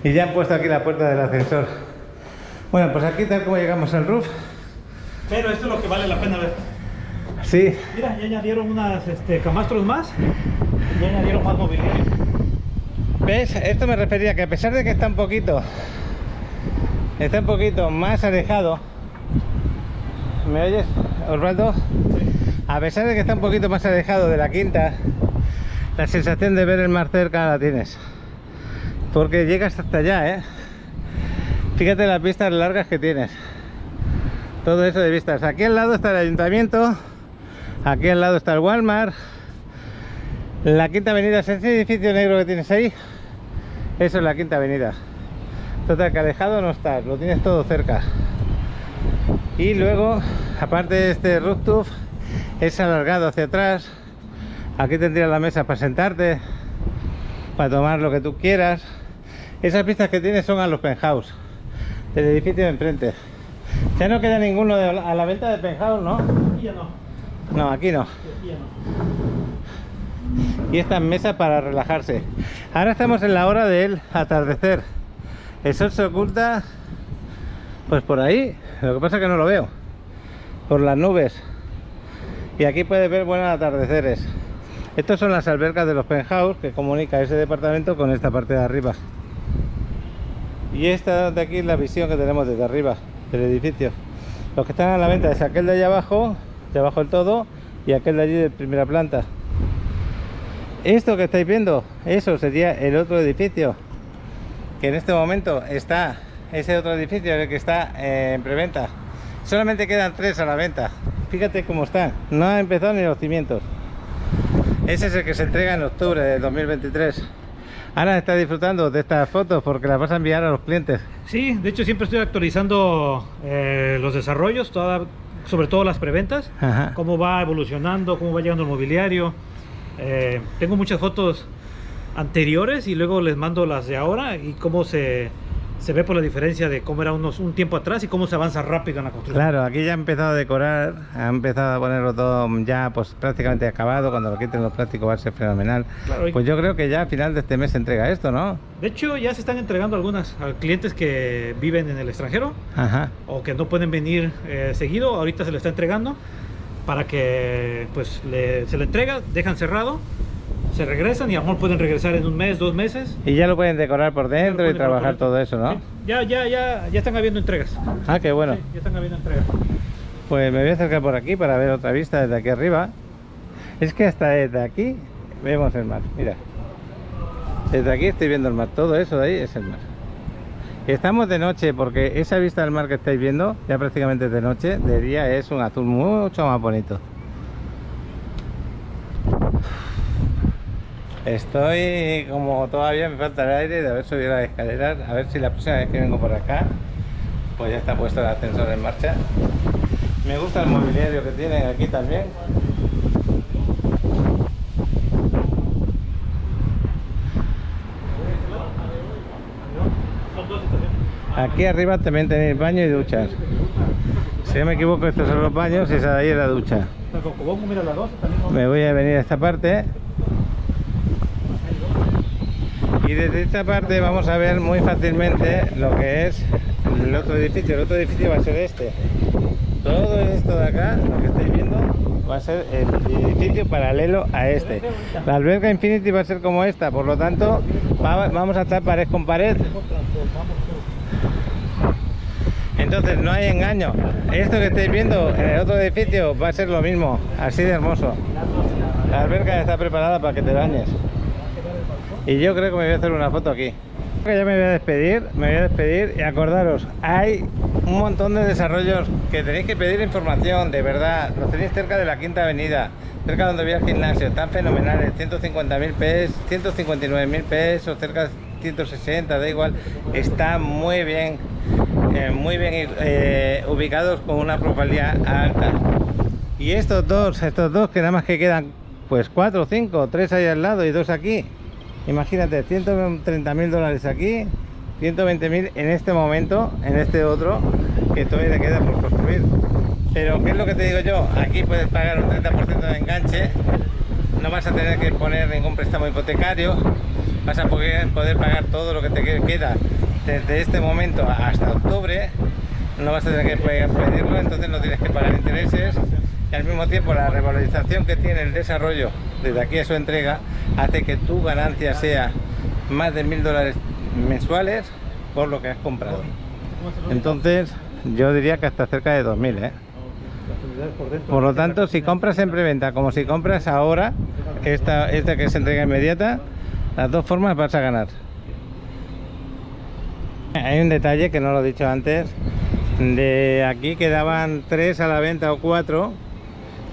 Y ya han puesto aquí la puerta del ascensor. Bueno, pues aquí tal como llegamos al roof. Pero esto es lo que vale la pena ver. Sí. Mira, ya añadieron unas camastros más. Y ya añadieron más mobiliario. ¿Ves? Esto me refería que a pesar de que está un poquito más alejado. ¿Me oyes, Osvaldo? Sí. A pesar de que está un poquito más alejado de la quinta, la sensación de ver el mar cerca la tienes. Porque llegas hasta allá, ¿eh? Fíjate las vistas largas que tienes. Todo eso de vistas. Aquí al lado está el ayuntamiento. Aquí al lado está el Walmart. La Quinta Avenida, ese edificio negro que tienes ahí, eso es la Quinta Avenida. Total, que alejado no estás, lo tienes todo cerca. Y luego, aparte de este rooftop, es alargado hacia atrás. Aquí tendrías la mesa para sentarte, para tomar lo que tú quieras. Esas vistas que tienes son a los penthouse del edificio de enfrente. Ya no queda ninguno a la venta de penthouse, ¿no? Aquí ya no. No, aquí no. Aquí ya no. Y esta mesa para relajarse. Ahora estamos en la hora del atardecer. El sol se oculta pues por ahí, lo que pasa es que no lo veo, por las nubes. Y aquí puedes ver buenos atardeceres. Estas son las albercas de los penthouse que comunica ese departamento con esta parte de arriba. Y esta de aquí es la visión que tenemos desde arriba del edificio. Los que están a la venta es aquel de allá abajo, de abajo del todo, y aquel de allí de primera planta. Esto que estáis viendo, eso sería el otro edificio, que en este momento está, ese otro edificio el que está en preventa. Solamente quedan 3 a la venta. Fíjate cómo está, no ha empezado ni los cimientos. Ese es el que se entrega en octubre de 2023. Ana está disfrutando de estas fotos porque las vas a enviar a los clientes. Sí, de hecho siempre estoy actualizando los desarrollos, sobre todo las preventas. Ajá. Cómo va evolucionando, cómo va llegando el mobiliario. Tengo muchas fotos anteriores y luego les mando las de ahora y cómo se se ve por la diferencia de cómo era un tiempo atrás y cómo se avanza rápido en la construcción. Claro, aquí ya ha empezado a decorar, ha empezado a ponerlo todo ya pues prácticamente acabado. Cuando lo quiten los plásticos va a ser fenomenal. Claro, Pues yo creo que ya a final de este mes se entrega esto, ¿no? de hecho, ya se están entregando algunas a clientes que viven en el extranjero Ajá. o que no pueden venir seguido. Ahorita se le está entregando para que pues se le entrega, dejan cerrado, se regresan y a lo mejor pueden regresar en un mes, 2 meses. Y ya lo pueden decorar por dentro y pueden decorar trabajar por todo dentro. eso, ¿no? Sí, ya están habiendo entregas. Ah, qué bueno. Sí, ya están habiendo entregas. Pues me voy a acercar por aquí para ver otra vista desde aquí arriba. Es que hasta desde aquí vemos el mar, mira. Desde aquí estoy viendo el mar, todo eso de ahí es el mar. Estamos de noche porque esa vista del mar que estáis viendo, ya prácticamente es de noche, de día es un azul mucho más bonito. Estoy como todavía me falta el aire de haber subido las escaleras, a ver si la próxima vez que vengo por acá, pues ya está puesto el ascensor en marcha. Me gusta el mobiliario que tienen aquí también. Aquí arriba también tenéis baño y duchas. Si no me equivoco, estos son los baños y esa de ahí es la ducha. Mira la 2, también. Me voy a venir a esta parte. Y desde esta parte vamos a ver muy fácilmente lo que es el otro edificio. El otro edificio va a ser este. Todo esto de acá, lo que estáis viendo, va a ser el edificio paralelo a este. La alberca Infinity va a ser como esta, por lo tanto vamos a estar pared con pared. Entonces no hay engaño. Esto que estáis viendo en el otro edificio va a ser lo mismo, así de hermoso. La alberca ya está preparada para que te bañes. Y yo creo que me voy a hacer una foto aquí. Ya me voy a despedir y acordaros, hay un montón de desarrollos que tenéis que pedir información, de verdad. Los tenéis cerca de la Quinta Avenida, cerca donde voy al gimnasio, están fenomenales, 150.000 pesos, 159.000 pesos, cerca de 160, da igual, está muy bien ubicados con una plusvalía alta. Y estos dos que nada más que quedan pues 4 o 5, 3 ahí al lado y 2 aquí. Imagínate, 130.000 dólares aquí, 120.000 en este momento, en este otro, que todavía te queda por construir. Pero, ¿qué es lo que te digo yo? Aquí puedes pagar un 30% de enganche, no vas a tener que poner ningún préstamo hipotecario, vas a poder pagar todo lo que te queda desde este momento hasta octubre, no vas a tener que pedirlo, entonces no tienes que pagar intereses. Y al mismo tiempo la revalorización que tiene el desarrollo desde aquí a su entrega hace que tu ganancia sea más de 1.000 dólares mensuales por lo que has comprado. Entonces yo diría que hasta cerca de 2.000, ¿eh? Por lo tanto, si compras en preventa como si compras ahora, esta que es entrega inmediata, las dos formas vas a ganar. Hay un detalle que no lo he dicho antes, de aquí quedaban 3 a la venta o 4,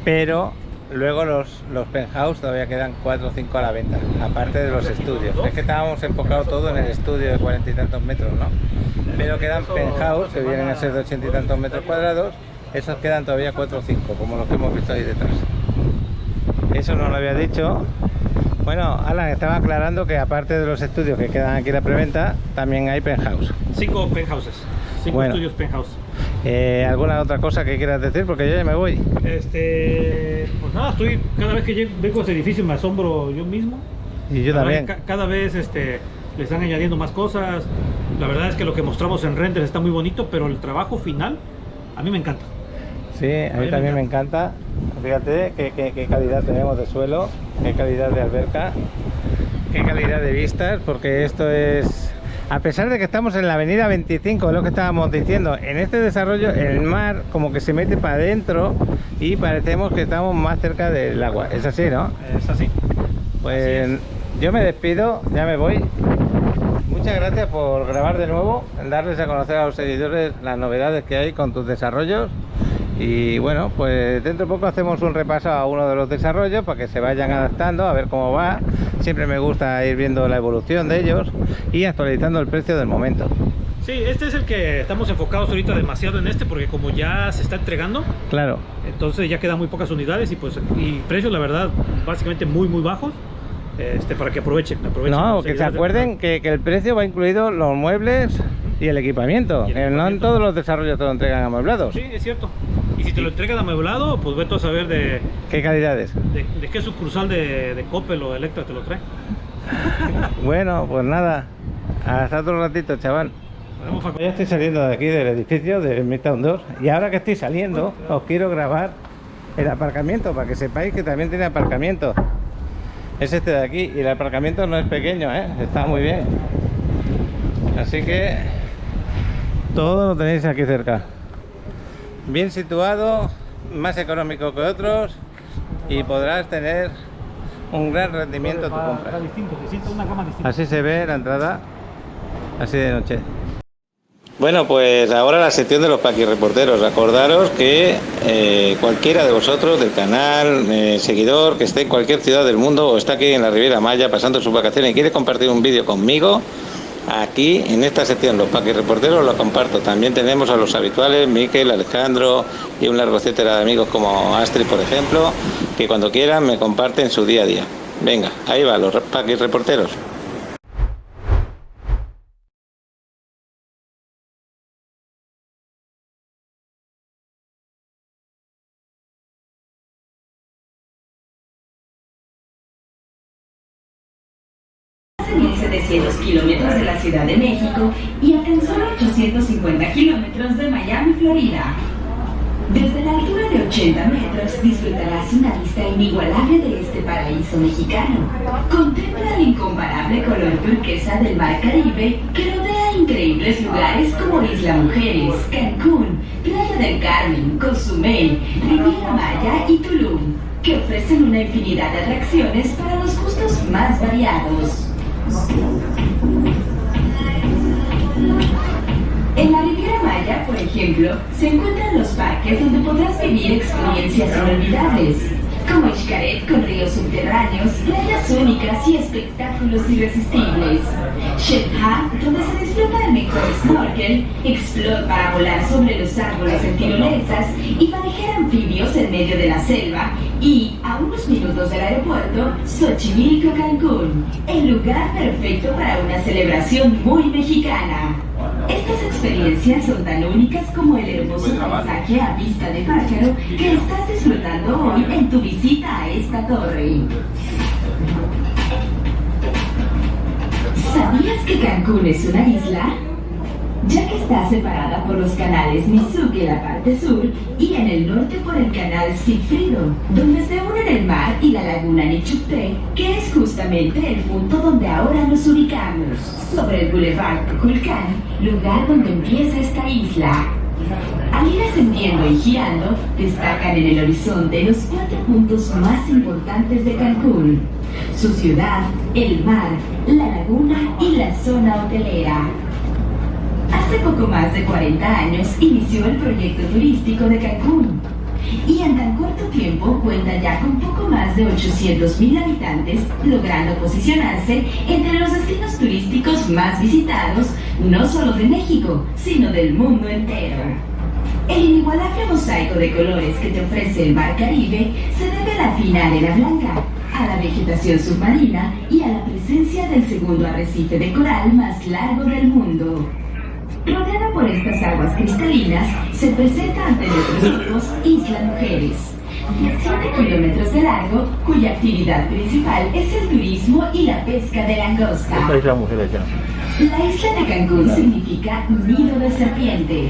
pero luego los penthouse todavía quedan 4 o 5 a la venta, aparte de los estudios. Es que estábamos enfocados todo en el estudio de 40 y tantos metros, ¿no? Pero quedan penthouse que vienen a ser de 80 y tantos metros cuadrados, esos quedan todavía 4 o 5, como los que hemos visto ahí detrás. Eso no lo había dicho. Bueno, Alan estaba aclarando que aparte de los estudios que quedan aquí en la preventa, también hay penthouse. 5 penthouses, 5 Bueno. estudios penthouse. ¿Alguna otra cosa que quieras decir? Porque yo ya me voy. Pues nada, cada vez que vengo a este edificio me asombro yo mismo. Y yo La verdad también. que cada vez le están añadiendo más cosas. La verdad es que lo que mostramos en render está muy bonito, pero el trabajo final a mí me encanta. Sí, a mí también me encanta. Fíjate qué calidad tenemos de suelo, qué calidad de alberca, qué calidad de vistas, porque esto es... A pesar de que estamos en la avenida 25, es lo que estábamos diciendo, en este desarrollo el mar como que se mete para adentro y parecemos que estamos más cerca del agua. Es así, ¿no? Es así. Pues Así yo me despido, ya me voy. Muchas gracias por grabar de nuevo, darles a conocer a los seguidores las novedades que hay con tus desarrollos. Y bueno, pues dentro de poco hacemos un repaso a uno de los desarrollos para que se vayan adaptando, a ver cómo va. Siempre me gusta ir viendo la evolución de ellos y actualizando el precio del momento. Sí, este es el que estamos enfocados ahorita demasiado en porque como ya se está entregando, Claro. entonces ya quedan muy pocas unidades y precios la verdad básicamente muy bajos, para que aprovechen No, los que se seguidores de acuerden que el precio va incluido los muebles, Y el equipamiento, Y el que no en equipamiento. todos los desarrollos te lo entregan amueblados. Sí, es cierto. Y si te lo entregan amueblado, pues vete a saber de ¿Qué calidades? qué sucursal de Coppel o Electra te lo trae. Bueno, pues nada, hasta otro ratito, chaval. Podemos fac- Ya estoy saliendo de aquí del edificio de Midtown 2 y ahora que estoy saliendo os quiero grabar el aparcamiento para que sepáis que también tiene aparcamiento. Es este de aquí y el aparcamiento no es pequeño, está muy bien. Así que todo lo tenéis aquí cerca. Bien situado, más económico que otros y podrás tener un gran rendimiento en tu compra. Está distinto, se siente una gama distinta. Así se ve la entrada, así de noche. Bueno, pues ahora la sección de los paquirreporteros. Acordaros que cualquiera de vosotros del canal, seguidor, que esté en cualquier ciudad del mundo o está aquí en la Riviera Maya pasando sus vacaciones y quiere compartir un vídeo conmigo, aquí en esta sección, los paquirreporteros, lo comparto. También tenemos a los habituales, Miquel, Alejandro y un largo etcétera de amigos como Astrid, por ejemplo, que cuando quieran me comparten su día a día. Venga, ahí va, los paquirreporteros. A 1.700 kilómetros de la Ciudad de México y a tan solo 850 kilómetros de Miami, Florida. Desde la altura de 80 metros disfrutarás una vista inigualable de este paraíso mexicano. Contempla el incomparable color turquesa del Mar Caribe que rodea increíbles lugares como Isla Mujeres, Cancún, Playa del Carmen, Cozumel, Riviera Maya y Tulum, que ofrecen una infinidad de atracciones para los gustos más variados. En la Riviera Maya, por ejemplo, se encuentran los parques donde podrás vivir experiencias inolvidables, como Xcaret con ríos subterráneos, playas únicas y espectáculos irresistibles. Shetha, donde se disfruta el mejor snorkel, explore para volar sobre los árboles en tirolesas y manejar anfibios en medio de la selva, y, a unos minutos del aeropuerto, Xochimilco, Cancún, el lugar perfecto para una celebración muy mexicana. Estas experiencias son tan únicas como el hermoso paisaje a vista de pájaro que estás disfrutando hoy en tu visita a esta torre. ¿Sabías que Cancún es una isla? Ya que está separada por los canales Mizuki en la parte sur y en el norte por el canal Sigfrido, donde se unen el mar y la laguna Nichupté, que es justamente el punto donde ahora nos ubicamos, sobre el Boulevard Kukulcán, lugar donde empieza esta isla. Al ir ascendiendo y girando, destacan en el horizonte los 4 puntos más importantes de Cancún: su ciudad, el mar, la laguna y la zona hotelera. Hace poco más de 40 años inició el proyecto turístico de Cancún y en tan corto tiempo cuenta ya con poco más de 800,000 habitantes, logrando posicionarse entre los destinos turísticos más visitados, no solo de México, sino del mundo entero. El inigualable mosaico de colores que te ofrece el Mar Caribe se debe a la fina arena blanca, a la vegetación submarina y a la presencia del segundo arrecife de coral más largo del mundo. Rodeada por estas aguas cristalinas, se presenta ante nuestros ojos Isla Mujeres, 17 kilómetros de largo, cuya actividad principal es el turismo y la pesca de langosta. Esta es la mujer allá. La isla de Cancún significa nido de serpientes.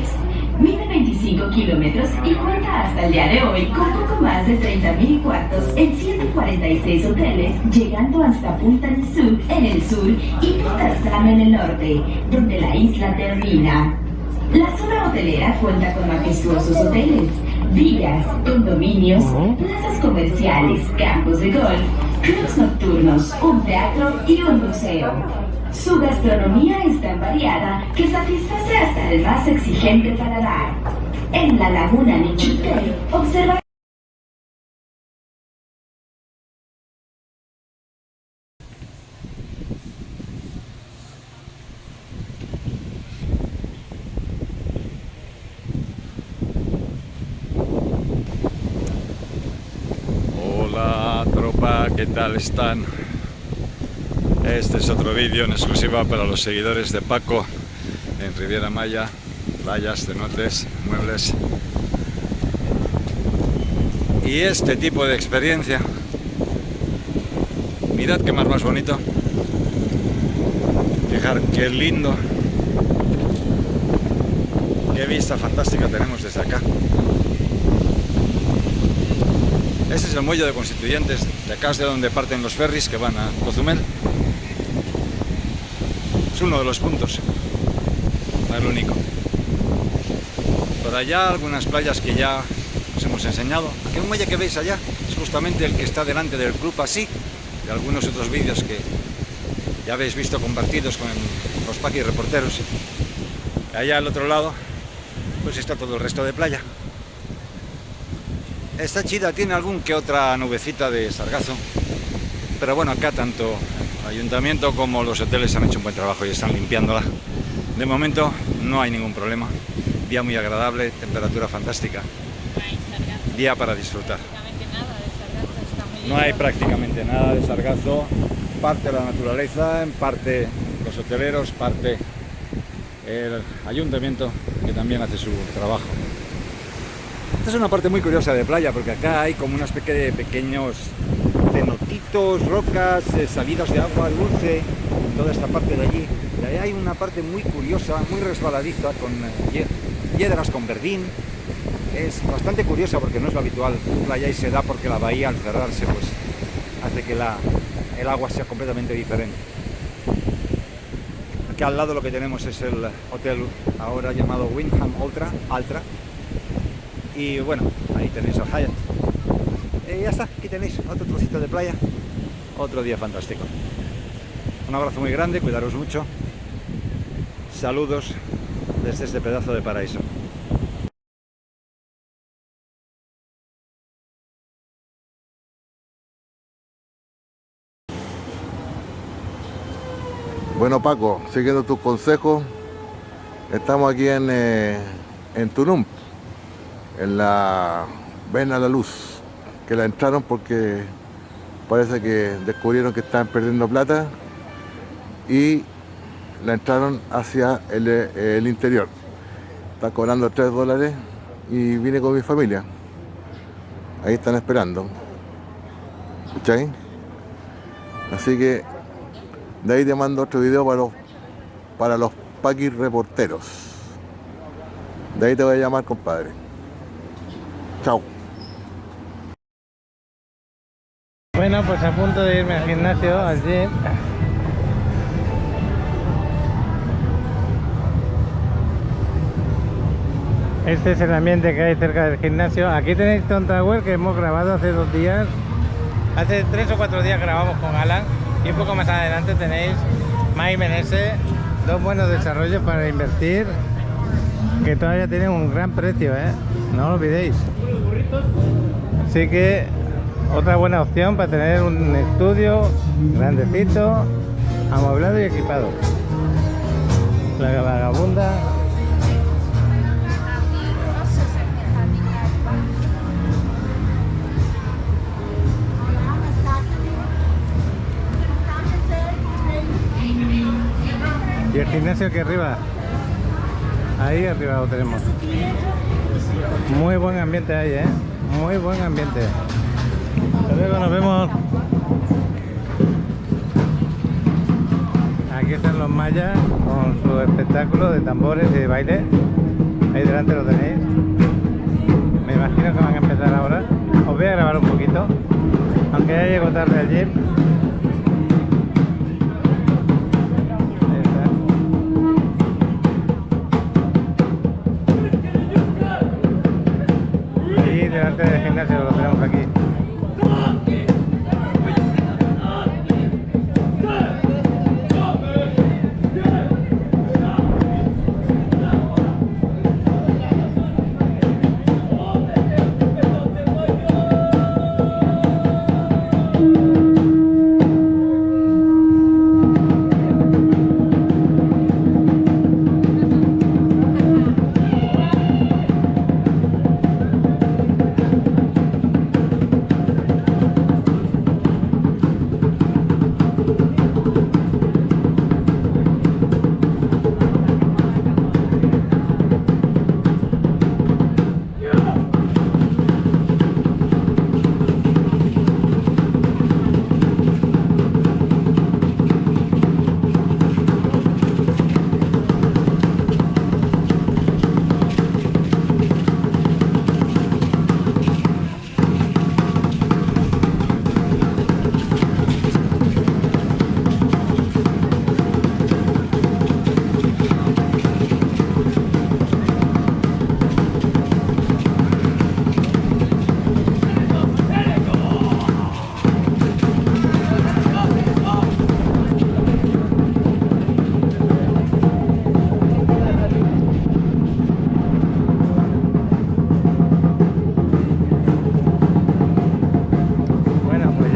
Mide 25 kilómetros y cuenta hasta el día de hoy con poco más de 30,000 cuartos en 146 hoteles, llegando hasta Punta Nizuc en el sur y Punta Sam en el norte, donde la isla termina. La zona hotelera cuenta con majestuosos hoteles, villas, condominios, plazas comerciales, campos de golf, clubs nocturnos, un teatro y un museo. Su gastronomía es tan variada que satisface hasta el más exigente paladar. En la laguna Nichupté observa. Hola tropa, ¿qué tal están? Este es otro vídeo en exclusiva para los seguidores de Paco en Riviera Maya, playas, cenotes, muebles. Y este tipo de experiencia, mirad qué mar más bonito, fijar qué lindo, qué vista fantástica tenemos desde acá. Este es el muelle de Constituyentes, de acá es de donde parten los ferries que van a Cozumel. Es uno de los puntos, no el único. Por allá algunas playas que ya os hemos enseñado. Aquel muelle que veis allá es justamente el que está delante del Club Así, de algunos otros vídeos que ya habéis visto compartidos con los Paqui reporteros. Allá al otro lado pues está todo el resto de playa. Está chida, tiene algún que otra nubecita de sargazo, pero bueno, acá tanto el ayuntamiento como los hoteles han hecho un buen trabajo y están limpiándola. De momento no hay ningún problema, día muy agradable, temperatura fantástica, día para disfrutar. No hay prácticamente nada de sargazo, parte la naturaleza, en parte los hoteleros, parte el ayuntamiento que también hace su trabajo. Esta es una parte muy curiosa de playa, porque acá hay como unas pequeños cenotitos, rocas, salidas de agua dulce, toda esta parte de allí. Y ahí hay una parte muy curiosa, muy resbaladiza, con piedras con verdín. Es bastante curiosa porque no es lo habitual playa y se da porque la bahía al cerrarse pues hace que el agua sea completamente diferente. Aquí al lado lo que tenemos es el hotel ahora llamado Wyndham Altra. Y bueno, ahí tenéis el Hyatt. Y ya está, aquí tenéis otro trocito de playa, otro día fantástico. Un abrazo muy grande, cuidaros mucho. Saludos desde este pedazo de paraíso. Bueno, Paco, siguiendo tus consejos, estamos aquí en Tulum, en la Ven a la Luz, que la entraron porque parece que descubrieron que estaban perdiendo plata y la entraron hacia el interior. Está cobrando $3 y vine con mi familia. Ahí están esperando. ¿Escucháis? Así que de ahí te mando otro video para los Paqui reporteros. De ahí te voy a llamar, compadre. Chao. Bueno, pues a punto de irme al gimnasio, al gym. Este es el ambiente que hay cerca del gimnasio. Aquí tenéis Tom Tower, que hemos grabado hace 2 días. Hace 3 o 4 días grabamos con Alan. Y un poco más adelante tenéis Mai Menese, 2 buenos desarrollos para invertir, que todavía tienen un gran precio, no lo olvidéis. Así que otra buena opción para tener un estudio grandecito, amueblado y equipado. La vagabunda. Y el gimnasio aquí arriba, ahí arriba lo tenemos. Muy buen ambiente ahí, muy buen ambiente. Hasta luego, nos vemos. Aquí están los mayas con su espectáculo de tambores y de baile. Ahí delante lo tenéis. Me imagino que van a empezar ahora. Os voy a grabar un poquito, aunque ya llego tarde al gym. Delante del gimnasio lo tenemos aquí.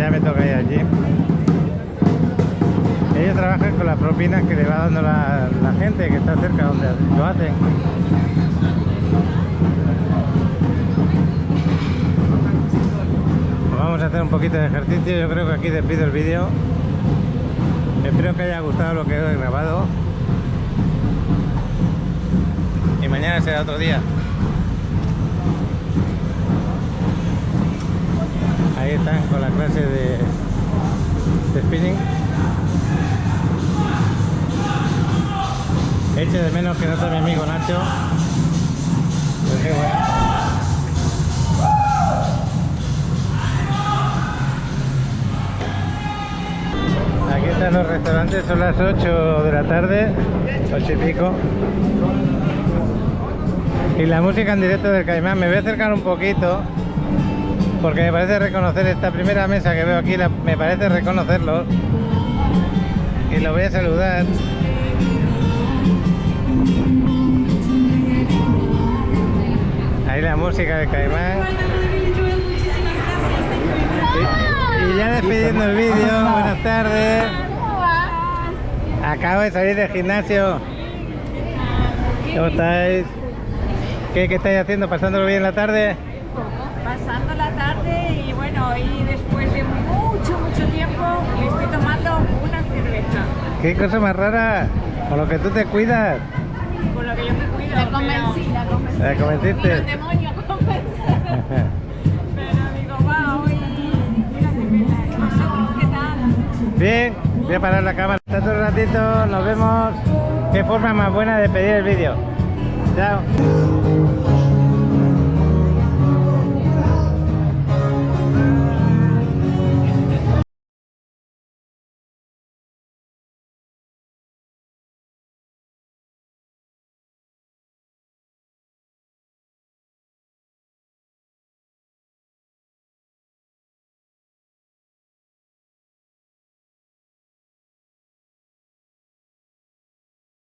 ya me toca ir allí. Ellos trabajan con las propinas que le va dando la gente que está cerca donde lo hacen. Pues vamos a hacer un poquito de ejercicio. Yo creo que aquí despido el vídeo. Espero que haya gustado lo que he grabado. Y mañana será otro día. Ahí están con la clase de spinning. Eche de menos que no está mi amigo Nacho. Pues qué bueno. Aquí están los restaurantes, son las 8 de la tarde, 8 y pico. Y la música en directo del Caimán. Me voy a acercar un poquito porque me parece reconocer esta primera mesa que veo aquí, me parece reconocerlo. Y lo voy a saludar. Ahí la música del Caimán. Y ya despidiendo el vídeo, buenas tardes. Acabo de salir del gimnasio. ¿Cómo estáis? ¿Qué estáis haciendo? ¿Pasándolo bien la tarde? Pasando la tarde y bueno, y después de mucho tiempo me estoy tomando una cerveza. ¿Qué cosa más rara? Con lo que tú te cuidas. Con lo que yo me cuido. La convencí. ¿La convenciste? El demonio convencí. Pero digo, va, hoy una cerveza. ¿Vosotros qué tal? Bien, voy a parar la cámara. Hasta otro ratito, nos vemos. Qué forma más buena de pedir el vídeo. Chao.